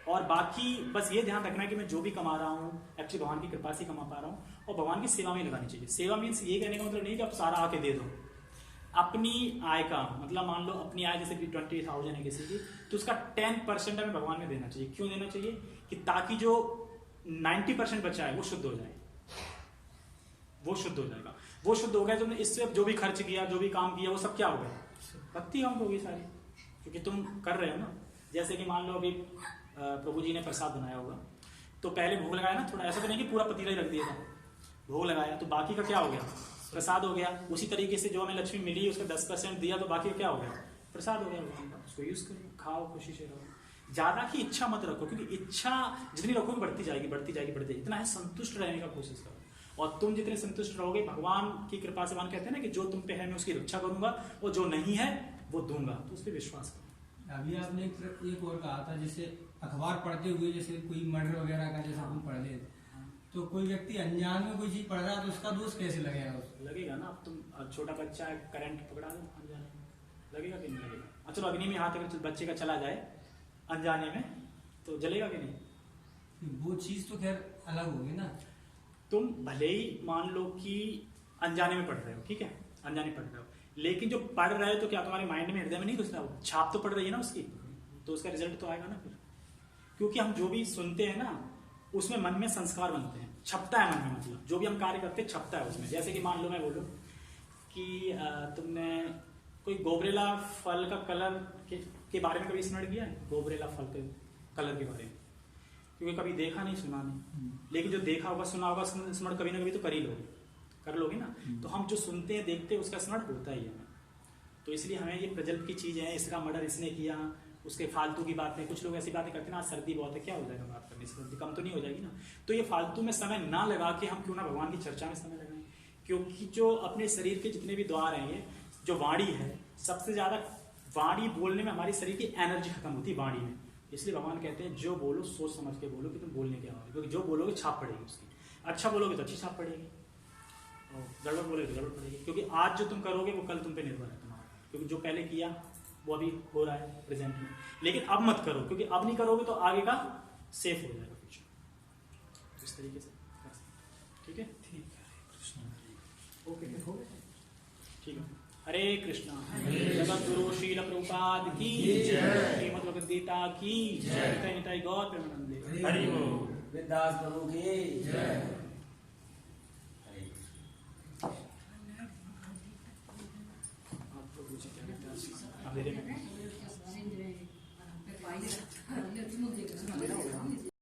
और बाकी बस ये ध्यान रखना है कि मैं जो भी कमा रहा हूँ एक्चुअली भगवान की कृपा से कमा पा रहा हूँ, और भगवान की सेवा में लगानी चाहिए। सेवा मीन्स ये कहने का मतलब नहीं कि आप सारा आके दे दो। अपनी आय का मतलब मान लो अपनी आय जैसे 20,000 है किसी की, तो उसका 10% हमें भगवान में देना चाहिए। क्यों देना चाहिए? कि ताकि जो 90% बचा है वो शुद्ध हो जाए, वो शुद्ध हो जाएगा। वो शुद्ध हो गया, तुमने इससे जो भी खर्च किया, जो भी काम किया, वो सब क्या हो गया? भक्ति काउंट होगी सारी, क्योंकि तुम कर रहे हो ना। जैसे कि मान लो अभी प्रभु जी ने प्रसाद बनाया होगा, तो पहले भोग लगाया ना, थोड़ा ऐसा तो नहीं कि पूरा पतीला ही रख दिया था, भोग लगाया तो बाकी का क्या हो गया? प्रसाद हो गया। उसी तरीके से जो हमें लक्ष्मी मिली उसका 10% दिया तो बाकी का क्या हो गया? प्रसाद हो गया भगवान का। उसको यूज करो, खाओ, खुशी से रहो। ज्यादा की इच्छा मत रखो, क्योंकि इच्छा जितनी रखोगे बढ़ती जाएगी, बढ़ती जाएगी, बढ़ती जाएगी। इतना है संतुष्ट रहने का कोशिश करो, और तुम जितने संतुष्ट रहोगे भगवान की कृपा से, भगवान कहते हैं ना कि जो तुम पे है मैं उसकी रक्षा करूंगा, और जो नहीं है वो दूंगा, तो उस पर विश्वास करो। अभी आपने एक और कहा था, जैसे अखबार पढ़ते हुए जैसे कोई मर्डर वगैरह का जैसा हम पढ़ ले, तो कोई व्यक्ति अनजान में कोई चीज पढ़ रहा है तो उसका दोष कैसे लगेगा? लगेगा ना। अब तुम छोटा बच्चा है, करंट पकड़ा दो अनजाने में, लगेगा कि नहीं लगेगा? अच्छा, तो अग्नि में हाथ अगर बच्चे का चला जाए अनजाने में तो जलेगा कि नहीं? वो चीज तो खैर अलग होगी ना। तुम भले ही मान लो कि अनजाने में पढ़ रहे हो, ठीक है, अनजाने पढ़ रहे हो, लेकिन जो पढ़ रहे हो तो क्या तुम्हारे माइंड में, हृदय में नहीं घुसता? वो छाप तो पड़ रही है ना उसकी, तो उसका रिजल्ट तो आएगा ना फिर। क्योंकि हम जो भी सुनते हैं ना उसमें मन में संस्कार बनते हैं, छपता है मन में, मतलब जो भी हम कार्य करते हैं छपता है उसमें। जैसे कि मान लो मैं बोलूं कि तुमने कोई गोबरेला फल का कलर के बारे में कभी स्मरण किया है? गोबरेला फल के कलर के बारे में, क्योंकि कभी देखा नहीं, सुना नहीं, लेकिन जो देखा होगा, सुना होगा, स्मरण कभी ना कभी तो कर ही लोगे, कर लोगे ना। तो हम जो सुनते हैं, देखते हैं, उसका स्मरण होता ही है। तो इसलिए हमें ये प्रजल्प की चीज है, इसका मर्डर इसने किया, उसके फालतू की बातें, कुछ लोग ऐसी बातें करते हैं ना, आज सर्दी बहुत है, क्या हो जाएगा बात करने से, सर्दी कम तो नहीं हो जाएगी ना। तो ये फालतू में समय ना लगा के हम क्यों ना भगवान की चर्चा में समय लगाएं, क्योंकि जो अपने शरीर के जितने भी द्वार हैं, ये जो वाणी है, सबसे ज्यादा वाणी बोलने में हमारी शरीर की एनर्जी खत्म होती है वाणी में। इसलिए भगवान कहते हैं जो बोलो सोच समझ के बोलो कि तुम बोलने क्या हो, क्योंकि जो बोलोगे छाप पड़ेगी उसकी। अच्छा बोलोगे तो अच्छी छाप पड़ेगी, और गड़बड़ बोलोगे तो गड़बड़ पड़ेगी, क्योंकि आज जो तुम करोगे वो कल तुम पे निर्भर है तुम्हारा, क्योंकि जो पहले किया वो अभी हो रहा है प्रेजेंट में। लेकिन अब मत करो, क्योंकि अब नहीं करोगे तो आगे का सेफ हो जाएगा कुछ इस तरीके से। ठीक है, ठीक है। ओके, ठीक है। हरे कृष्णा। जगत गुरु शील प्रभुपाद की जय, श्रीमद् भगवद गीता की जय, निताय निताय गौर प्रेमानंदे। हरि बोल। वेदास प्रभु की जय। आपको कुछ क्या कहते हैं अंधेरे में